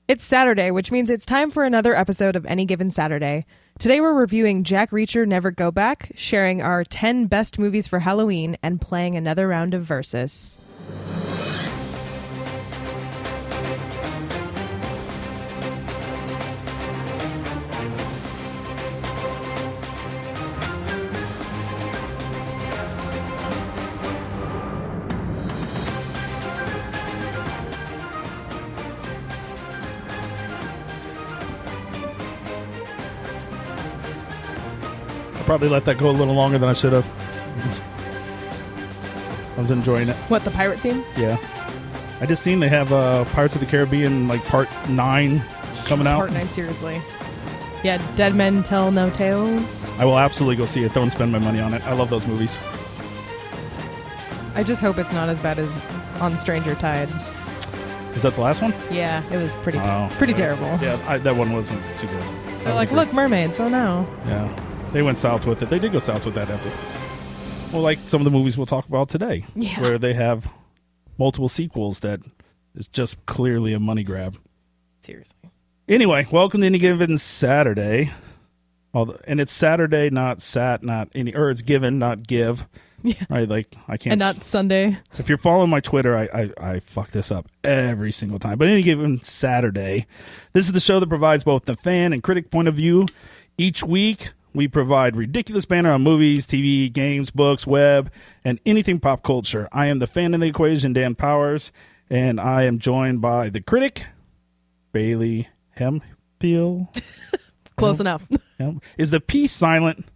It's Saturday, which means it's time for another episode of Any Given Saturday. Today we're reviewing Jack Reacher Never Go Back, sharing our 10 best movies for Halloween, and playing another round of Versus. Probably let that go a little longer than I should have. I was enjoying it. What, the pirate theme? Yeah. I just seen they have Pirates of the Caribbean, like part 9 coming out. Part 9, seriously. Yeah, Dead Men Tell No Tales. I will absolutely go see it. Don't spend my money on it. I love those movies. I just hope it's not as bad as On Stranger Tides. Is that the last one? Yeah, it was pretty terrible. Yeah, that one wasn't too good. They're like, look, mermaids, oh no. Yeah. They went south with it. They did go south with that epic. Well, like some of the movies we'll talk about today. Yeah. Where they have multiple sequels that is just clearly a money grab. Seriously. Anyway, welcome to Any Given Saturday. And it's Saturday, not sat, not any, or it's given, not give. Yeah. Right? Like, I can't. And not Sunday. If you're following my Twitter, I fuck this up every single time. But Any Given Saturday, this is the show that provides both the fan and critic point of view. Each week, we provide ridiculous banter on movies, TV, games, books, web, and anything pop culture. I am the fan in the equation, Dan Powers, and I am joined by the critic, Bailey Hemphill. Close enough. Is the P silent?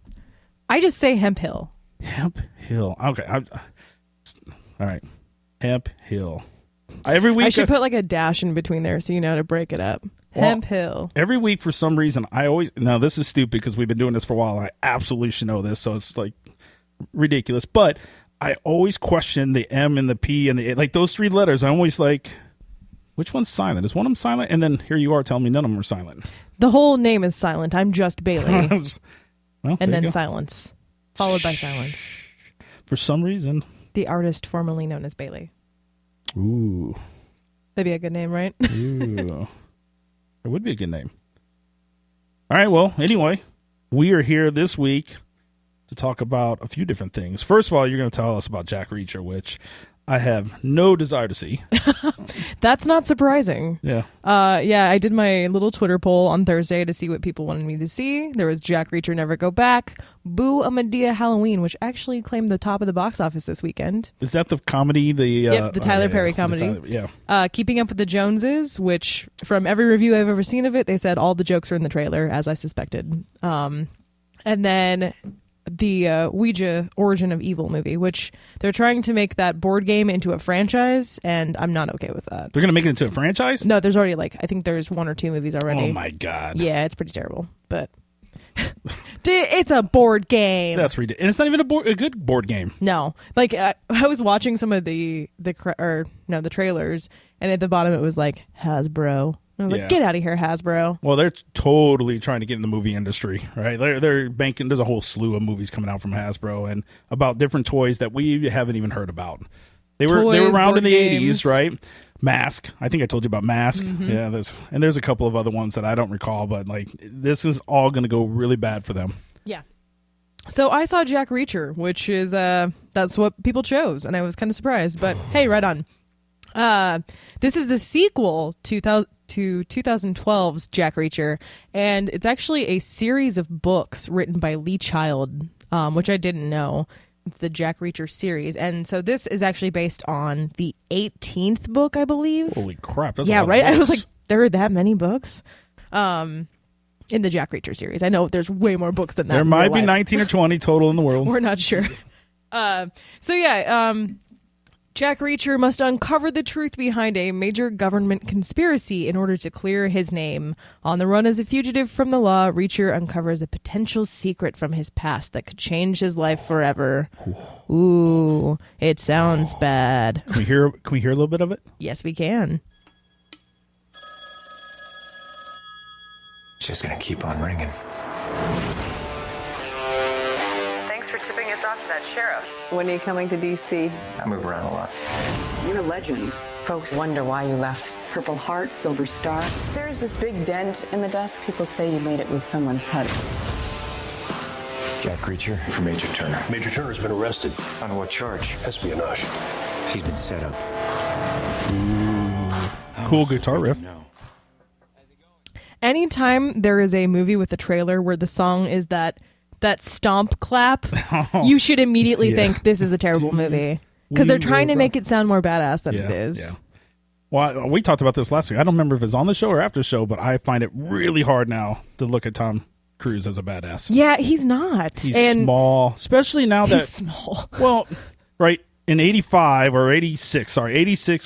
I just say Hemp Hill. Hemp Hill. Okay. All right. Hemp Hill. Every week I should put like a dash in between there so you know to break it up. Hemp Hill. Every week, for some reason, now this is stupid because we've been doing this for a while. I absolutely should know this, so it's like ridiculous. But I always question the M and the P and the, like those 3 letters. I'm always like, which one's silent? Is one of them silent? And then here you are telling me none of them are silent. The whole name is silent. I'm just Bailey. Well, and then silence, followed by silence. For some reason. The artist formerly known as Bailey. Ooh. That'd be a good name, right? Ooh. It would be a good name. All right, well, anyway, we are here this week to talk about a few different things. First of all, you're going to tell us about Jack Reacher, which I have no desire to see. That's not surprising. Yeah. I did my little Twitter poll on Thursday to see what people wanted me to see. There was Jack Reacher Never Go Back, Boo a Medea Halloween, which actually claimed the top of the box office this weekend. Is that the comedy? Yep, the Tyler Perry comedy. Keeping Up with the Joneses, which from every review I've ever seen of it, they said all the jokes are in the trailer, as I suspected. And then the Ouija Origin of Evil movie, which they're trying to make that board game into a franchise, and I'm not okay with that. They're going to make it into a franchise? No, there's already I think there's 1 or 2 movies already. Oh my God. Yeah, it's pretty terrible, but it's a board game. That's ridiculous. And it's not even a good board game. No. I was watching some of the trailers, and at the bottom it was like Hasbro. I was like, get out of here, Hasbro. Well, they're totally trying to get in the movie industry, right? They're banking. There's a whole slew of movies coming out from Hasbro and about different toys that we haven't even heard about. They were around in the games. 80s, right? Mask. I think I told you about Mask. Mm-hmm. Yeah, there's a couple of other ones that I don't recall, but this is all going to go really bad for them. Yeah. So I saw Jack Reacher, which is that's what people chose, and I was kind of surprised. But hey, right on. This is the sequel to 2012's Jack Reacher, and it's actually a series of books written by Lee Child, which I didn't know. It's the Jack Reacher series, and so this is actually based on the 18th book, I believe. Holy crap! That's yeah, a lot right. Of books. I was like, there are that many books. In the Jack Reacher series, I know there's way more books than that. There might be 19 or 20 total in the world. We're not sure. Jack Reacher must uncover the truth behind a major government conspiracy in order to clear his name. On the run as a fugitive from the law, Reacher uncovers a potential secret from his past that could change his life forever. Ooh, it sounds bad. Can we hear a little bit of it? Yes, we can. Just gonna keep on ringing. Thanks for tipping us off to that sheriff. When are you coming to D.C.? I move around a lot. You're a legend. Folks wonder why you left. Purple Heart, Silver Star. There's this big dent in the desk. People say you made it with someone's head. Jack Reacher for Major Turner. Major Turner's been arrested. On what charge? Espionage. He's been set up. Cool guitar riff. No. Anytime there is a movie with a trailer where the song is that stomp clap, you should immediately think this is a terrible movie. Because they're trying to make it sound more badass than it is. Yeah. Well, we talked about this last week. I don't remember if it's on the show or after the show, but I find it really hard now to look at Tom Cruise as a badass. Yeah, he's not. He's small, especially now that... He's small. Well, right, in 86,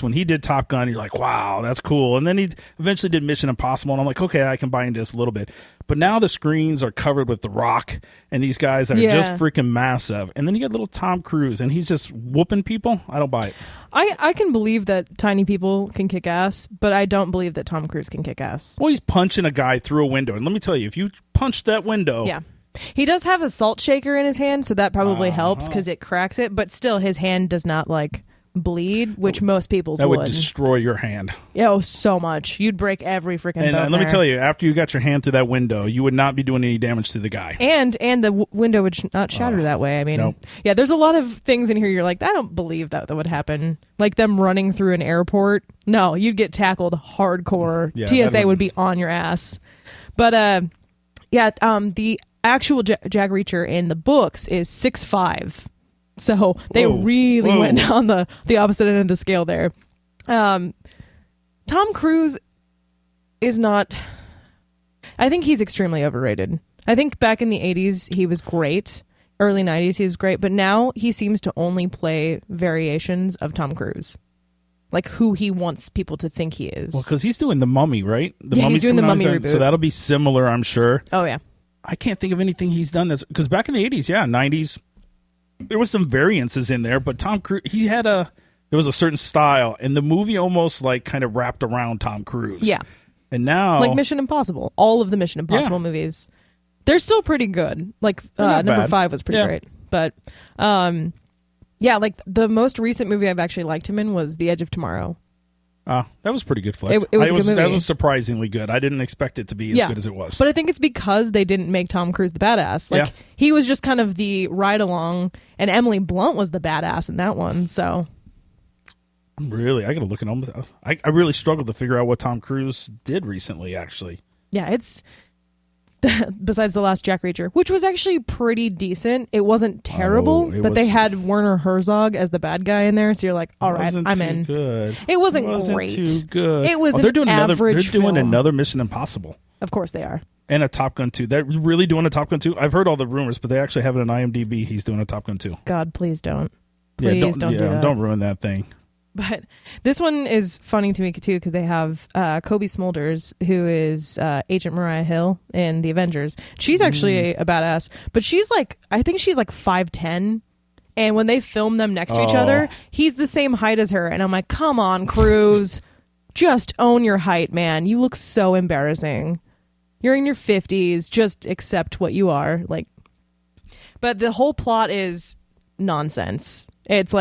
when he did Top Gun, you're like, wow, that's cool. And then he eventually did Mission Impossible, and I'm like, okay, I can buy into this a little bit. But now the screens are covered with The Rock, and these guys are just freaking massive. And then you get little Tom Cruise, and he's just whooping people. I don't buy it. I can believe that tiny people can kick ass, but I don't believe that Tom Cruise can kick ass. Well, he's punching a guy through a window. And let me tell you, if you punch that window... Yeah. He does have a salt shaker in his hand, so that probably helps because it cracks it. But still, his hand does not, bleed, which most people's would. That would destroy your hand. Yeah, oh, so much. You'd break every freaking bone. And let me tell you, after you got your hand through that window, you would not be doing any damage to the guy. And the window would not shatter that way. I mean, nope. Yeah, there's a lot of things in here you're like, I don't believe that would happen. Like them running through an airport. No, you'd get tackled hardcore. Yeah, TSA would be on your ass. But, the actual Jack Reacher in the books is 6'5". So they really went on the opposite end of the scale there. Tom Cruise is not... I think he's extremely overrated. I think back in the 80s, he was great. Early 90s, he was great. But now he seems to only play variations of Tom Cruise. Like who he wants people to think he is. Well, because he's doing The Mummy, right? He's doing The Mummy reboot. So that'll be similar, I'm sure. Oh, yeah. I can't think of anything he's done that's... Because back in the 80s, 90s... There was some variances in there, but Tom Cruise, there was a certain style, and the movie almost kind of wrapped around Tom Cruise. Yeah. And now... Like Mission Impossible. All of the Mission Impossible movies. They're still pretty good. Number 5 was pretty great. But, the most recent movie I've actually liked him in was The Edge of Tomorrow. That was a pretty good flick. It was a good movie. That was surprisingly good. I didn't expect it to be as good as it was. But I think it's because they didn't make Tom Cruise the badass. He was just kind of the ride-along, and Emily Blunt was the badass in that one, so... Really? I gotta look at almost... I really struggled to figure out what Tom Cruise did recently, actually. Yeah, it's... Besides the last Jack Reacher, which was actually pretty decent. It wasn't terrible, but they had Werner Herzog as the bad guy in there, so you're like, all right, I'm in. Good. It wasn't great. Too good. It was they're doing average They're doing film. another Mission Impossible. Of course they are. And a Top Gun 2. They're really doing a Top Gun 2? I've heard all the rumors, but they actually have it on IMDb. He's doing a Top Gun 2. God, please don't. Please don't do that. Don't ruin that thing. But this one is funny to me, too, because they have Kobe Smulders, who is Agent Mariah Hill in The Avengers. She's actually a badass, but I think she's 5'10", and when they film them next to each other, he's the same height as her, and I'm like, come on, Cruise. Just own your height, man. You look so embarrassing. You're in your 50s. Just accept what you are. But the whole plot is nonsense. It's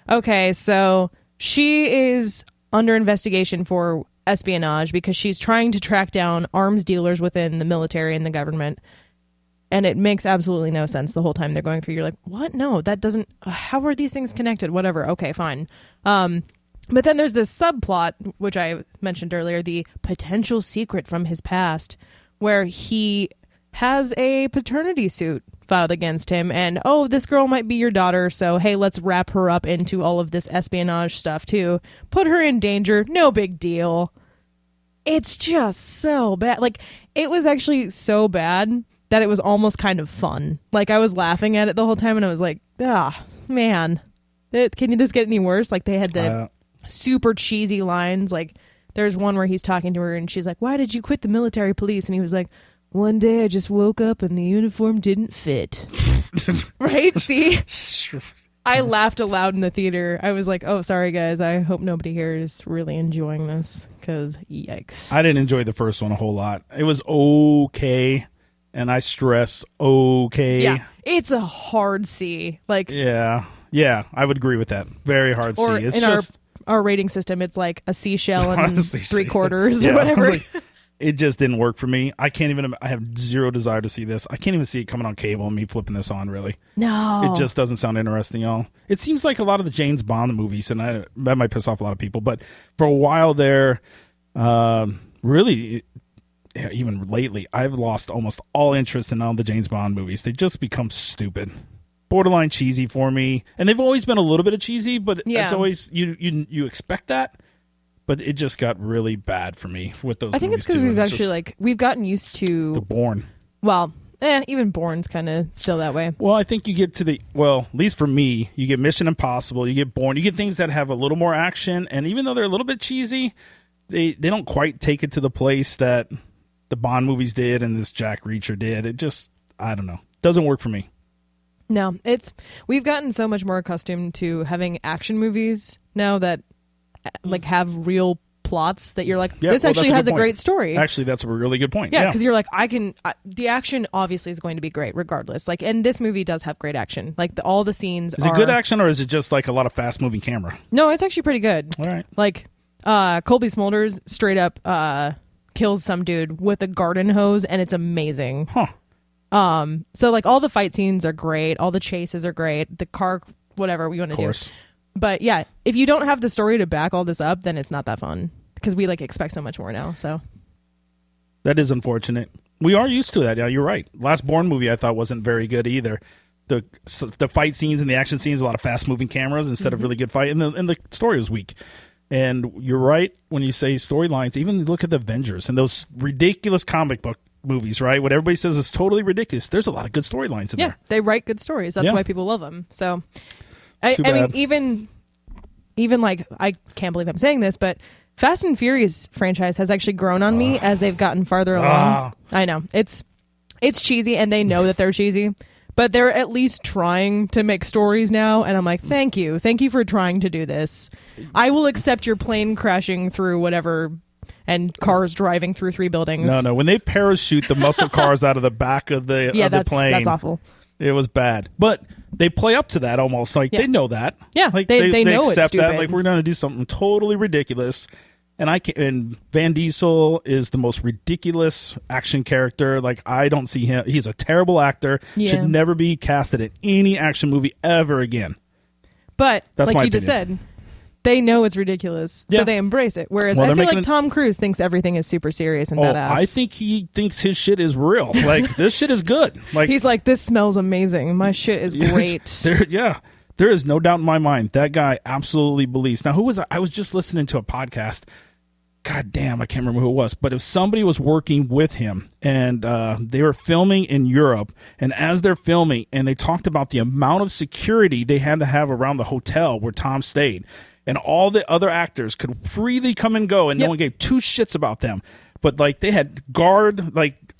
okay, so... She is under investigation for espionage because she's trying to track down arms dealers within the military and the government. And it makes absolutely no sense the whole time they're going through. You're like, what? No, that doesn't... How are these things connected? Whatever. Okay, fine. But then there's this subplot, which I mentioned earlier, the potential secret from his past, where he has a paternity suit filed against him, and this girl might be your daughter, so hey, let's wrap her up into all of this espionage stuff too. Put her in danger, no big deal. It's just so bad. It was actually so bad that it was almost kind of fun. I was laughing at it the whole time, and I was like, man, can this get any worse? They had the super cheesy lines. There's one where he's talking to her, and she's like, why did you quit the military police? And he was like, one day I just woke up and the uniform didn't fit. Right? See? I laughed aloud in the theater. I was like, oh, sorry, guys. I hope nobody here is really enjoying this, because yikes. I didn't enjoy the first one a whole lot. It was okay, and I stress okay. Yeah, it's a hard C. Yeah, I would agree with that. Very hard C. It's in just... our rating system, it's like a seashell and Honestly, 3/4 yeah, or whatever. like, it just didn't work for me. I can't even. I have zero desire to see this. I can't even see it coming on cable and me flipping this on. Really, No. it just doesn't sound interesting at all. It seems like a lot of the James Bond movies, and that might piss off a lot of people. But for a while there, really, even lately, I've lost almost all interest in all the James Bond movies. They just become stupid, borderline cheesy for me, and they've always been a little bit of cheesy. But it's always you expect that. But it just got really bad for me with those. I think it's because we've actually we've gotten used to the Bourne. Well, even Bourne's kind of still that way. Well, I think you get to at least for me, you get Mission Impossible, you get Bourne, you get things that have a little more action, and even though they're a little bit cheesy, they don't quite take it to the place that the Bond movies did and this Jack Reacher did. It just, I don't know, doesn't work for me. No, we've gotten so much more accustomed to having action movies now that have real plots that you're like, this actually has a great story. Actually, that's a really good point. Yeah, because you're like, the action obviously is going to be great regardless. Like, and this movie does have great action. Like, all the scenes Is it good action, or is it just like a lot of fast-moving camera? No, it's actually pretty good. All right. Like, Colby Smulders straight up kills some dude with a garden hose, and it's amazing. Huh. So, like, all the fight scenes are great. All the chases are great. The car, whatever you want to do. But yeah, if you don't have the story to back all this up, then it's not that fun because we expect so much more now. So that is unfortunate. We are used to that. Yeah, you're right. Last Bourne movie I thought wasn't very good either. The fight scenes and the action scenes, a lot of fast moving cameras instead of really good fight, and the story was weak. And you're right when you say storylines. Even look at the Avengers and those ridiculous comic book movies, right? What everybody says is totally ridiculous. There's a lot of good storylines in there. Yeah, they write good stories. That's why people love them. So. I mean, even I can't believe I'm saying this, but Fast and Furious franchise has actually grown on me as they've gotten farther along. I know it's cheesy, and they know that they're cheesy, but they're at least trying to make stories now. And I'm like, thank you for trying to do this. I will accept your plane crashing through whatever and cars driving through 3 buildings. No, when they parachute the muscle cars out of the back of the plane, that's awful. It was bad, but they play up to that almost. They know that. Yeah, like they know accept it's stupid. that. Like, we're going to do something totally ridiculous, and Van Diesel is the most ridiculous action character. Like, I don't see him. He's a terrible actor. Yeah. Should never be casted in any action movie ever again. But that's like you just said, they know it's ridiculous, so they embrace it. Whereas I feel like Tom Cruise thinks everything is super serious and badass. I think he thinks his shit is real. Like, this shit is good. Like, he's like, this smells amazing. My shit is great. There is no doubt in my mind that guy absolutely believes. Now, I was just listening to a podcast. God damn, I can't remember who it was. But if somebody was working with him and they were filming in Europe, and as they're filming, and they talked about the amount of security they had to have around the hotel where Tom stayed, and all the other actors could freely come and go, and no one gave 2 shits about them. But they had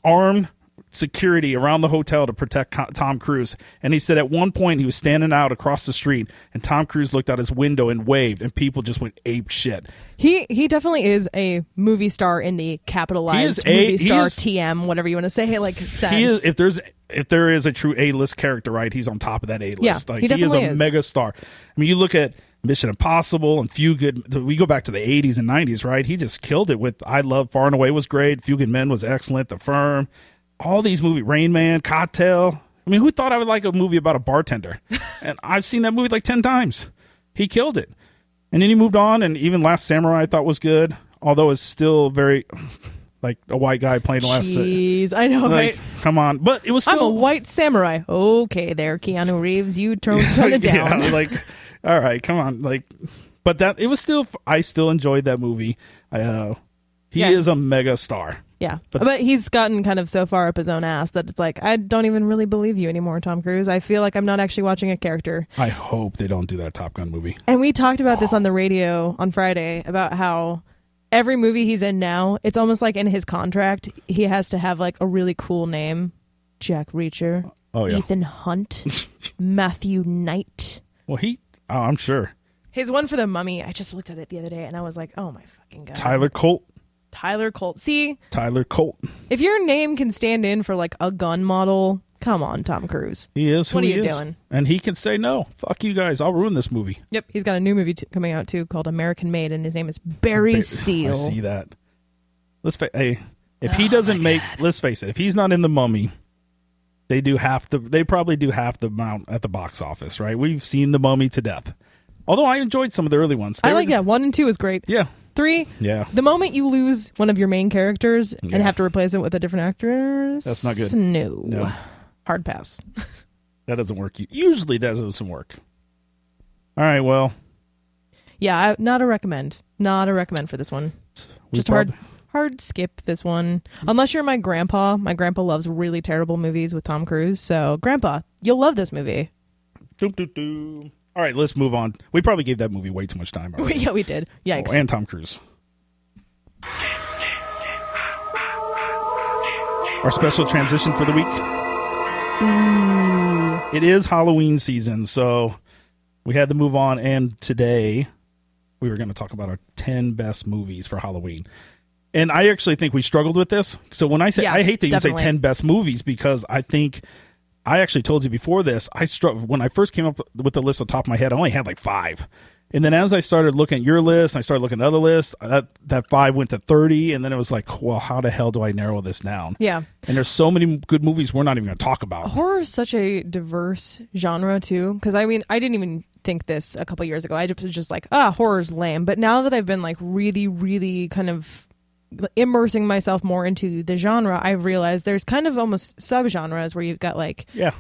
armed security around the hotel to protect Tom Cruise. And he said at one point he was standing out across the street, and Tom Cruise looked out his window and waved, and people just went ape shit. He definitely is a movie star in the capitalized movie star TM, whatever you want to say. Sense. He is, if there is a true A-list character, right? He's on top of that A-list. Yeah, he is a mega star. I mean, you look at Mission Impossible and Few Good. We go back to the 80s and 90s, right? He just killed it with I Love Far and Away was great. Few Good Men was excellent. The Firm. All these movies. Rain Man, Cocktail. I mean, who thought I would like a movie about a bartender? And I've seen that movie 10 times. He killed it. And then he moved on, and even Last Samurai I thought was good, although it's still very a white guy playing Last Samurai. Jeez, I know, right? Come on. But it was still... I'm a white samurai. Okay there, Keanu Reeves. You tone it down. Yeah, all right, come on. But it was still... I still enjoyed that movie. He is a mega star. Yeah, but he's gotten kind of so far up his own ass that it's I don't even really believe you anymore, Tom Cruise. I feel like I'm not actually watching a character. I hope they don't do that Top Gun movie. And we talked about this on the radio on Friday about how every movie he's in now, it's almost like in his contract, he has to have a really cool name. Jack Reacher, Ethan Hunt, Matthew Knight. Well, I'm sure. His one for The Mummy, I just looked at it the other day and I was like, oh my fucking God. Tyler Colt. See? Tyler Colt. If your name can stand in for a gun model Come on, Tom Cruise. He is who What are he you is. doing? And he can say, no, fuck you guys. I'll ruin this movie. Yep, he's got a new movie coming out, too, called American Made, and his name is Barry Seal. I see that. If he doesn't make, let's face it, if he's not in The Mummy, they probably do half the amount at the box office, right? We've seen The Mummy to death. Although I enjoyed some of the early ones. 1 and 2 is great. Yeah. 3, yeah. The moment you lose one of your main characters and have to replace it with a different actress, that's not good. No. Hard pass. That doesn't work. Usually that doesn't work. All right, well. Yeah, not a recommend. Not a recommend for this one. Just hard skip this one. Unless you're my grandpa. My grandpa loves really terrible movies with Tom Cruise. So, Grandpa, you'll love this movie. All right, let's move on. We probably gave that movie way too much time. Yeah, we did. Yikes. Oh, and Tom Cruise. Our special transition for the week. Ooh. It is Halloween season, so we had to move on. And today we were going to talk about our 10 best movies for Halloween. And I actually think we struggled with this. So when I say, I hate that you say 10 best movies, because I think I actually told you before this, when I first came up with the list on top of my head, I only had like 5. And then as I started looking at your list, I started looking at other lists, that 5 went to 30. And then it was like, well, how the hell do I narrow this down? Yeah. And there's so many good movies we're not even going to talk about. Horror is such a diverse genre, too. Because, I mean, I didn't even think this a couple years ago. I was just like, horror's lame. But now that I've been like really, really kind of immersing myself more into the genre, I've realized there's kind of almost subgenres where you've got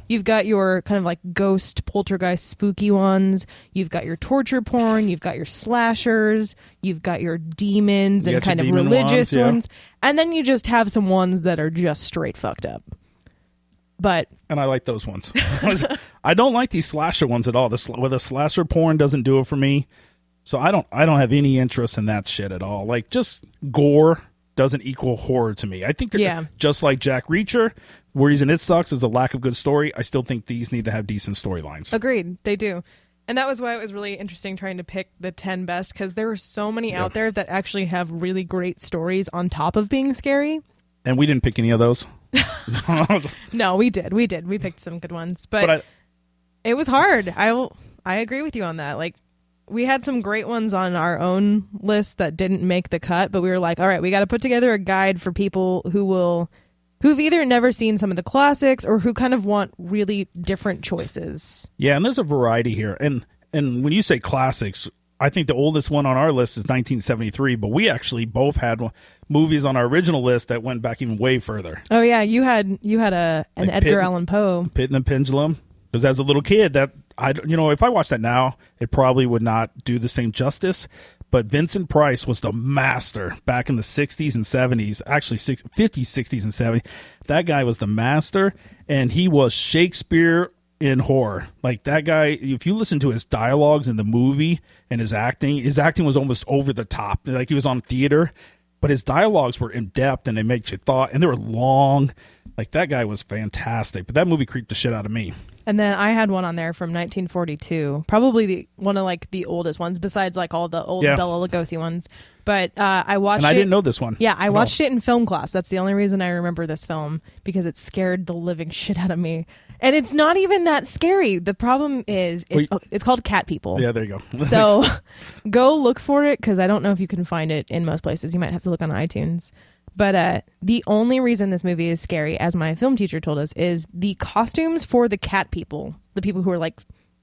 you've got your kind of like ghost, poltergeist, spooky ones, you've got your torture porn, you've got your slashers, you've got your demons and kind of religious ones, and then you just have some ones that are just straight fucked up. And I like those ones. I don't like these slasher ones at all. Where the slasher porn doesn't do it for me. So I don't have any interest in that shit at all. Like, just gore doesn't equal horror to me. I think they're just like Jack Reacher. The reason it sucks is a lack of good story. I still think these need to have decent storylines. Agreed. They do. And that was why it was really interesting trying to pick the 10 best, because there are so many out there that actually have really great stories on top of being scary. And we didn't pick any of those. No, we did. We picked some good ones. But it was hard. I agree with you on that. Like, we had some great ones on our own list that didn't make the cut, but we were like, all right, we got to put together a guide for people who've either never seen some of the classics or who kind of want really different choices. Yeah, and there's a variety here. And when you say classics, I think the oldest one on our list is 1973, but we actually both had movies on our original list that went back even way further. Oh yeah, you had an like Edgar Allan Poe, Pit and the Pendulum. Because as a little kid, if I watched that now, it probably would not do the same justice. But Vincent Price was the master back in the 60s and 70s, actually 50s, 60s, and 70s. That guy was the master, and he was Shakespeare in horror. Like, that guy, if you listen to his dialogues in the movie and his acting was almost over the top. Like, he was on theater, but his dialogues were in depth, and they made you thought, and they were long. Like, that guy was fantastic. But that movie creeped the shit out of me. And then I had one on there from 1942, probably one of like the oldest ones, besides like all the old Bela Lugosi ones. But I watched it. And I didn't know this one. Yeah, I watched it in film class. That's the only reason I remember this film, because it scared the living shit out of me. And it's not even that scary. The problem is it's called Cat People. Yeah, there you go. So go look for it, because I don't know if you can find it in most places. You might have to look on iTunes. But the only reason this movie is scary, as my film teacher told us, is the costumes for the cat people, the people who are like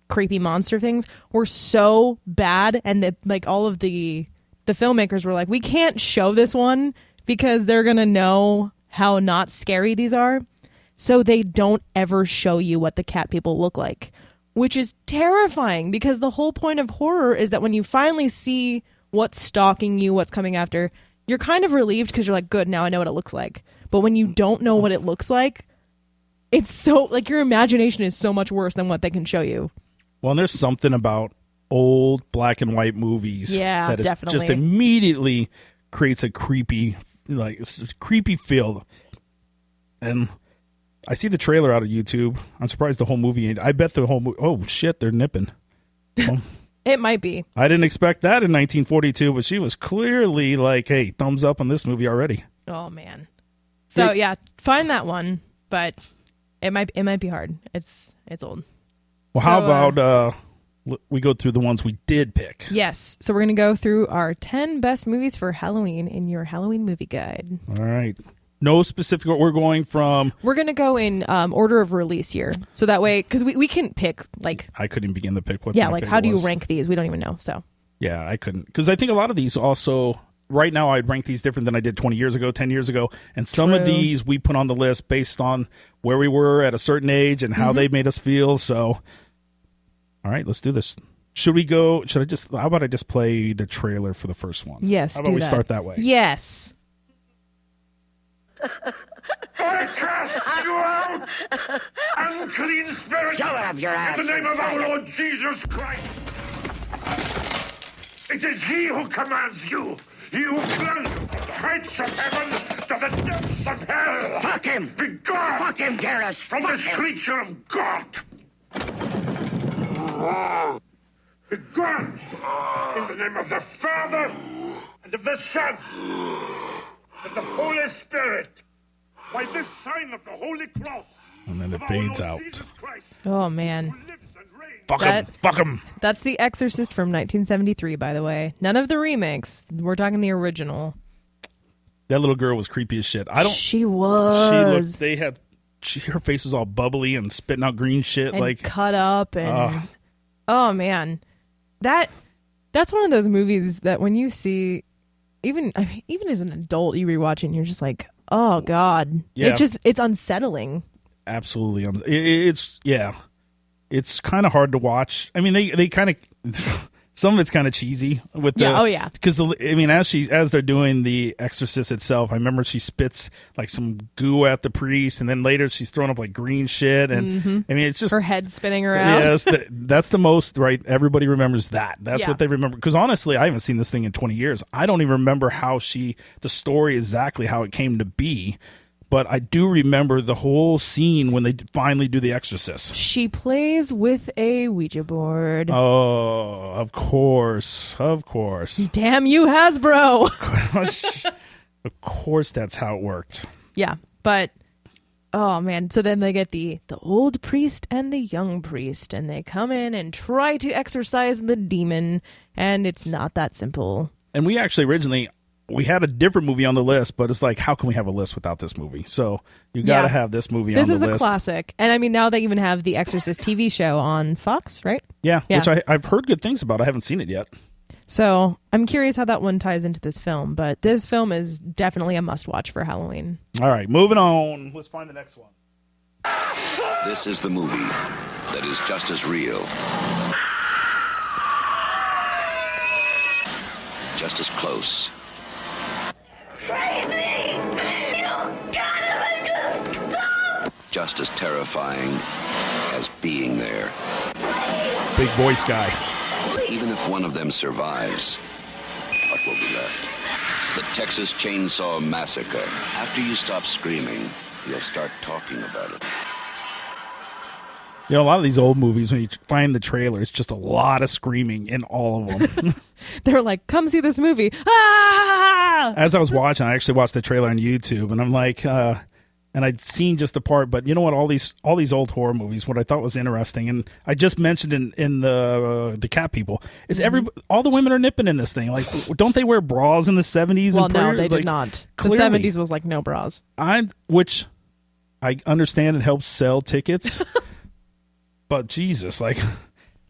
creepy monster things, were so bad. And all of the filmmakers were like, we can't show this one because they're going to know how not scary these are. So they don't ever show you what the cat people look like, which is terrifying, because the whole point of horror is that when you finally see what's stalking you, what's coming after, you're kind of relieved because you're like, good, now I know what it looks like. But when you don't know what it looks like, it's so, like, your imagination is so much worse than what they can show you. Well, and there's something about old black and white movies that definitely just immediately creates a creepy feel. And I see the trailer out of YouTube. I'm surprised the whole movie ain't. I bet the whole movie, oh shit, they're nipping. It might be. I didn't expect that in 1942, but she was clearly like, hey, thumbs up on this movie already. Oh, man. So, yeah, find that one. But It might be hard. It's old. Well, how about we go through the ones we did pick? Yes. So we're going to go through our 10 best movies for Halloween in your Halloween movie guide. All right. No specific. We're going from. We're going to go in order of release here. So that way, because we can pick like. I couldn't begin to pick what. Yeah, my like favorite how do you was. rank these? We don't even know. So. Yeah, I couldn't. Because I think a lot of these also. Right now, I'd rank these different than I did 20 years ago, 10 years ago. And some of these we put on the list based on where we were at a certain age and how they made us feel. So, all right, let's do this. How about I just play the trailer for the first one? Yes, How about we start that way? Yes. I cast you out! Unclean spirit! Shove it up your ass! In the name of our Lord Jesus Christ! It is He who commands you! You clung from the heights of heaven to the depths of hell! Fuck him! Be gone! Fuck him, Garrus! From Fuck this him. creature of God! Be gone! In the name of the Father, and of the Son, and the Holy Spirit! By this sign of the Holy Cross! And then it of our fades Lord out. Jesus Christ, Oh, man. who lives and reigns. Fuck him. Fuck him. That's The Exorcist from 1973, by the way. None of the remakes. We're talking the original. That little girl was creepy as shit. I don't. She was. They had. Her face was all bubbly and spitting out green shit. And like cut up and oh man, that's one of those movies that when you see, even as an adult, you rewatch it and you're just like, oh god, Yeah. it's unsettling. absolutely. It's kind of hard to watch. I mean, they kind of. Some of it's kind of cheesy with the because as they're doing The Exorcist itself, I remember she spits like some goo at the priest, and then later she's throwing up like green shit, and I mean it's just Her head spinning around. Yes, that's the most right. Everybody remembers that. That's Yeah. what they remember. Because honestly, I haven't seen this thing in 20 years. I don't even remember the story exactly how it came to be. But I do remember the whole scene when they finally do The Exorcist. She plays with a Ouija board. Oh, of course. Damn you, Hasbro. Of course, that's how it worked. Yeah, but oh man, so then they get the old priest and the young priest, and they come in and try to exorcise the demon, and it's not that simple. And we actually originally we had a different movie on the list, but it's like, how can we have a list without this movie? So you got to have this movie on the list. This is a classic. And I mean, now they even have the Exorcist TV show on Fox, right? Yeah. Which I've heard good things about. I haven't seen it yet. So I'm curious how that one ties into this film, but this film is definitely a must-watch for Halloween. All right, moving on. Let's find the next one. This is the movie that is just as real, just as close, just as terrifying as being there. Big voice guy. Even if one of them survives, what will be left? The Texas Chainsaw Massacre. After you stop screaming, you'll start talking about it. You know, a lot of these old movies, when you find the trailer, it's just a lot of screaming in all of them. They're like, come see this movie. Ah! As I was watching, I actually watched the trailer on YouTube, and I'm like, and I'd seen just the part, but you know what? All these old horror movies, what I thought was interesting, and I just mentioned in the Cat People, is all the women are nipping in this thing. Like, don't they wear bras in the 70s? Well, and no, they did not. Clearly, the 70s was like no bras. Which I understand it helps sell tickets. But Jesus, like,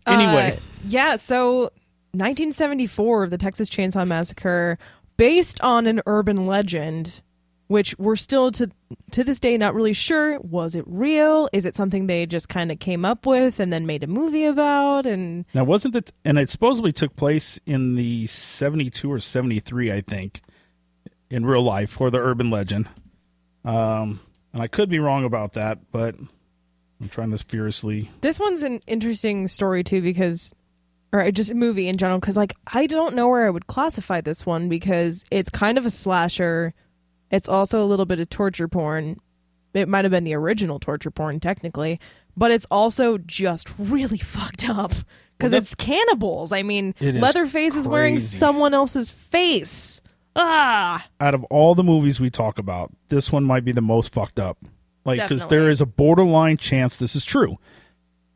anyway. Yeah, so 1974, the Texas Chainsaw Massacre, based on an urban legend, which we're still to this day not really sure. Was it real? Is it something they just kind of came up with and then made a movie about? And now, wasn't it? And it supposedly took place in the 72 or 73, I think, in real life, or the urban legend. And I could be wrong about that, but I'm trying to furiously. This one's an interesting story too, because, or just a movie in general, because like I don't know where I would classify this one, because it's kind of a slasher. It's also a little bit of torture porn. It might have been the original torture porn technically, but it's also just really fucked up because it's cannibals. I mean, Leatherface is wearing someone else's face. Ah! Out of all the movies we talk about, this one might be the most fucked up. Like, because Definitely. there is a borderline chance this is true.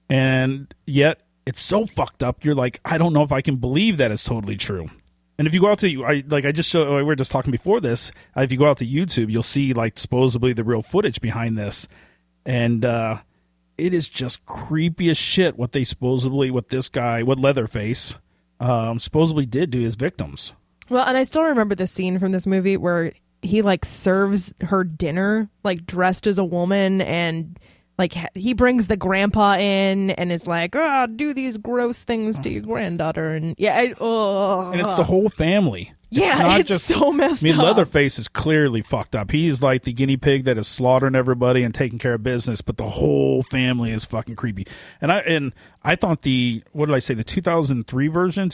And yet, it's so fucked up, you're like, I don't know if I can believe that it's totally true. And if you go out to, we were just talking before this, if you go out to YouTube, you'll see, like, supposedly the real footage behind this. And it is just creepy as shit what this guy, what Leatherface, supposedly did to his victims. Well, and I still remember the scene from this movie where he, like, serves her dinner, like, dressed as a woman, and... like, he brings the grandpa in and is like, oh, do these gross things to your granddaughter. And and it's the whole family. It's so messed up. Leatherface is clearly fucked up. He's like the guinea pig that is slaughtering everybody and taking care of business, but the whole family is fucking creepy. And I thought the 2003 version,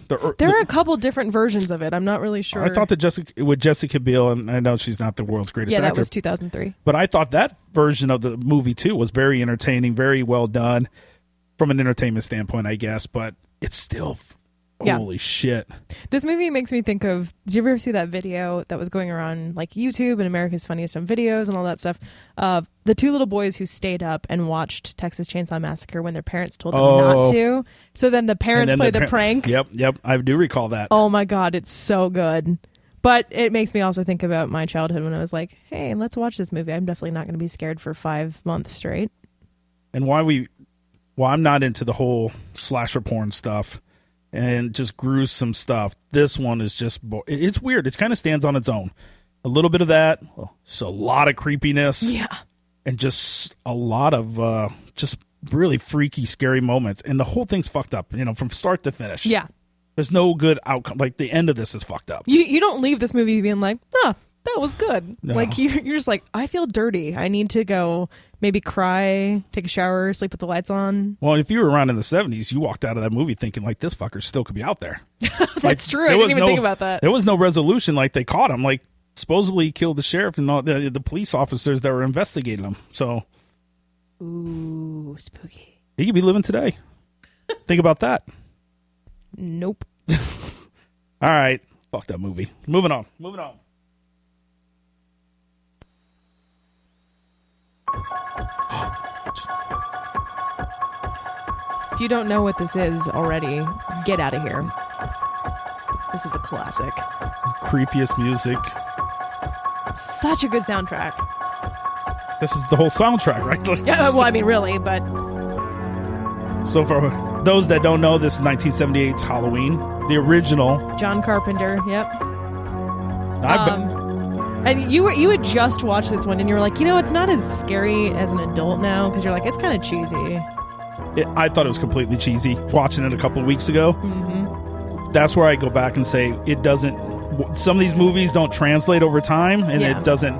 there are a couple different versions of it. I'm not really sure. I thought that Jessica Biel, and I know she's not the world's greatest actor. Yeah, that was 2003. But I thought that version of the movie too was very entertaining, very well done from an entertainment standpoint, I guess. But it's still. Holy shit. This movie makes me think of, did you ever see that video that was going around like YouTube and America's Funniest Home Videos and all that stuff? The two little boys who stayed up and watched Texas Chainsaw Massacre when their parents told them not to. So then the parents play the prank. Yep. I do recall that. Oh my God, it's so good. But it makes me also think about my childhood when I was like, hey, let's watch this movie. I'm definitely not going to be scared for 5 months straight. And why I'm not into the whole slasher porn stuff and just gruesome stuff. This one is just, it's weird. It kind of stands on its own. A little bit of that, so a lot of creepiness. Yeah. And just a lot of just really freaky, scary moments. And the whole thing's fucked up, from start to finish. Yeah. There's no good outcome. Like, the end of this is fucked up. You don't leave this movie being like, that was good. No. Like, you're just like, I feel dirty. I need to go maybe cry, take a shower, sleep with the lights on. Well, if you were around in the 70s, you walked out of that movie thinking, like, this fucker still could be out there. That's true. I didn't even think about that. There was no resolution. Like, they caught him. Like, supposedly he killed the sheriff and all the police officers that were investigating him. So. Ooh, spooky. He could be living today. Think about that. Nope. All right. Fuck that movie. Moving on. If you don't know what this is already, get out of here. This is a classic. Creepiest music. Such a good soundtrack. This is the whole soundtrack, right? Yeah, well, I mean, really, but... So for those that don't know, this is 1978's Halloween, the original. John Carpenter, yep. And you had just watched this one, and you were like, it's not as scary as an adult now, because you're like, it's kind of cheesy. I thought it was completely cheesy. Watching it a couple of weeks ago, That's where I go back and say it doesn't. Some of these movies don't translate over time, and it doesn't.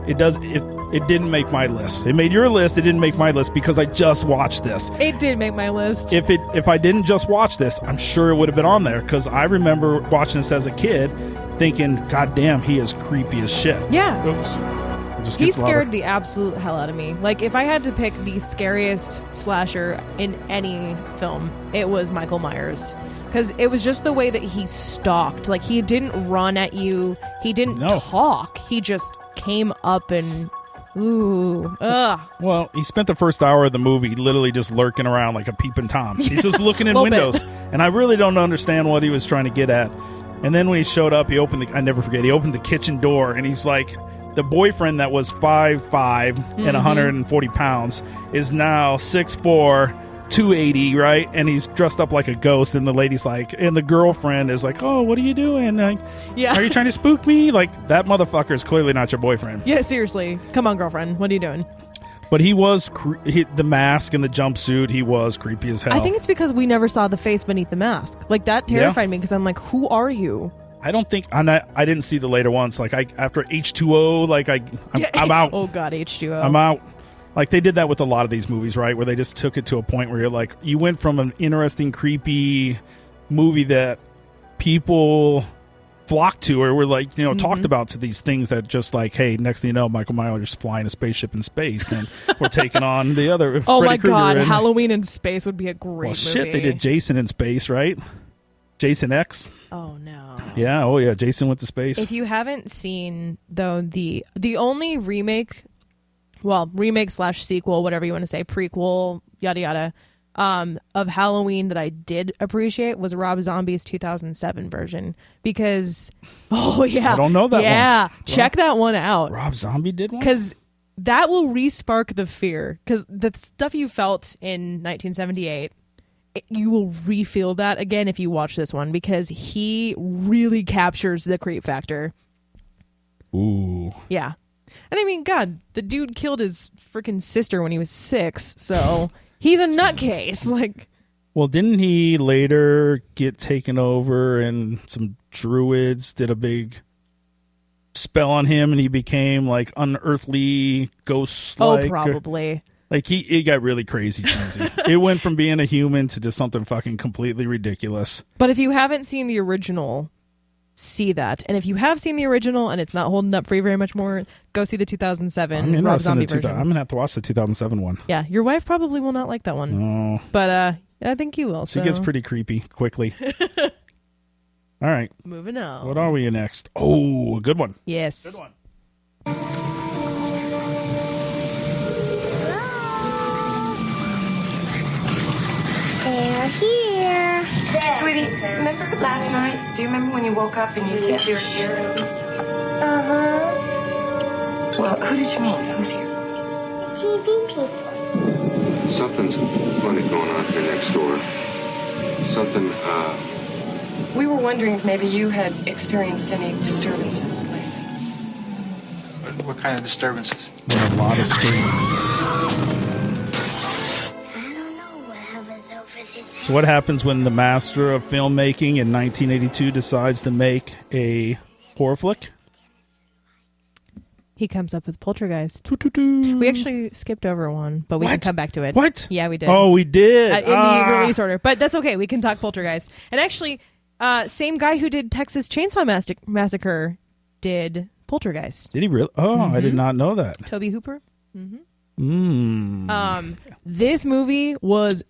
It didn't make my list. It made your list. It didn't make my list because I just watched this. It did make my list. If I didn't just watch this, I'm sure it would have been on there because I remember watching this as a kid, thinking, "God damn, he is creepy as shit." Yeah. Oops. He scared the absolute hell out of me. Like, if I had to pick the scariest slasher in any film, it was Michael Myers. Because it was just the way that he stalked. Like, he didn't run at you. He didn't talk. He just came up and... Ooh. Ugh. Well, he spent the first hour of the movie literally just lurking around like a peeping Tom. He's just looking in windows. And I really don't understand what he was trying to get at. And then when he showed up, he opened the kitchen door, and he's like... The boyfriend that was 5'5" and 140 pounds is now 6'4", 280, right? And he's dressed up like a ghost, and the lady's like, and the girlfriend is like, "Oh, what are you doing? Like, are you trying to spook me?" Like, that motherfucker is clearly not your boyfriend. Yeah, seriously. Come on, girlfriend. What are you doing? But he was the mask and the jumpsuit. He was creepy as hell. I think it's because we never saw the face beneath the mask. Like, that terrified me because I'm like, who are you? I don't think I didn't see the later ones. Like, after H2O, like I'm out. Oh God, H2O. I'm out. Like, they did that with a lot of these movies, right? Where they just took it to a point where you're like, you went from an interesting, creepy movie that people flocked to, or were like, talked about, to these things that just like, hey, next thing you know, Michael Myers is flying a spaceship in space, and we're taking on the other. Oh Freddy my Krueger God, Halloween in space would be a great movie. Shit, they did Jason in space, right? Jason X. Oh no. Yeah. Oh yeah. Jason went to space. If you haven't seen though the only remake remake / sequel, whatever you want to say, prequel, yada yada, of Halloween that I did appreciate was Rob Zombie's 2007 version because, I don't know that one. Yeah, check that one out. Rob Zombie did one? Because that will re-spark the fear. Because the stuff you felt in 1978, you will re-feel that again if you watch this one because he really captures the creep factor. Ooh. Yeah. And I mean, God, the dude killed his freaking sister when he was 6, so he's a nutcase. Like, well, didn't he later get taken over and some druids did a big spell on him and he became like unearthly ghost-like? Oh, probably. Like, it got really crazy cheesy. It went from being a human to just something fucking completely ridiculous. But if you haven't seen the original, see that. And if you have seen the original and it's not holding up for you very much more, go see the 2007 Rob Zombie version. I'm going to have to watch the 2007 one. Yeah, your wife probably will not like that one. No. But I think you will. She gets pretty creepy quickly. All right. Moving on. What are we next? Oh, a good one. Yes. Good one. They're here. Sweetie, remember last night? Do you remember when you woke up and you said you were here? Uh-huh. Well, who did you meet? Who's here? TV people. Something's funny going on here next door. Something, We were wondering if maybe you had experienced any disturbances lately. What kind of disturbances? A lot of screaming. So what happens when the master of filmmaking in 1982 decides to make a horror flick? He comes up with Poltergeist. We actually skipped over one, but we can come back to it. What? Yeah, we did. Oh, we did. In the release order. But that's okay. We can talk Poltergeist. And actually, same guy who did Texas Chainsaw Massacre did Poltergeist. Did he really? Oh, I did not know that. Toby Hooper. This movie was...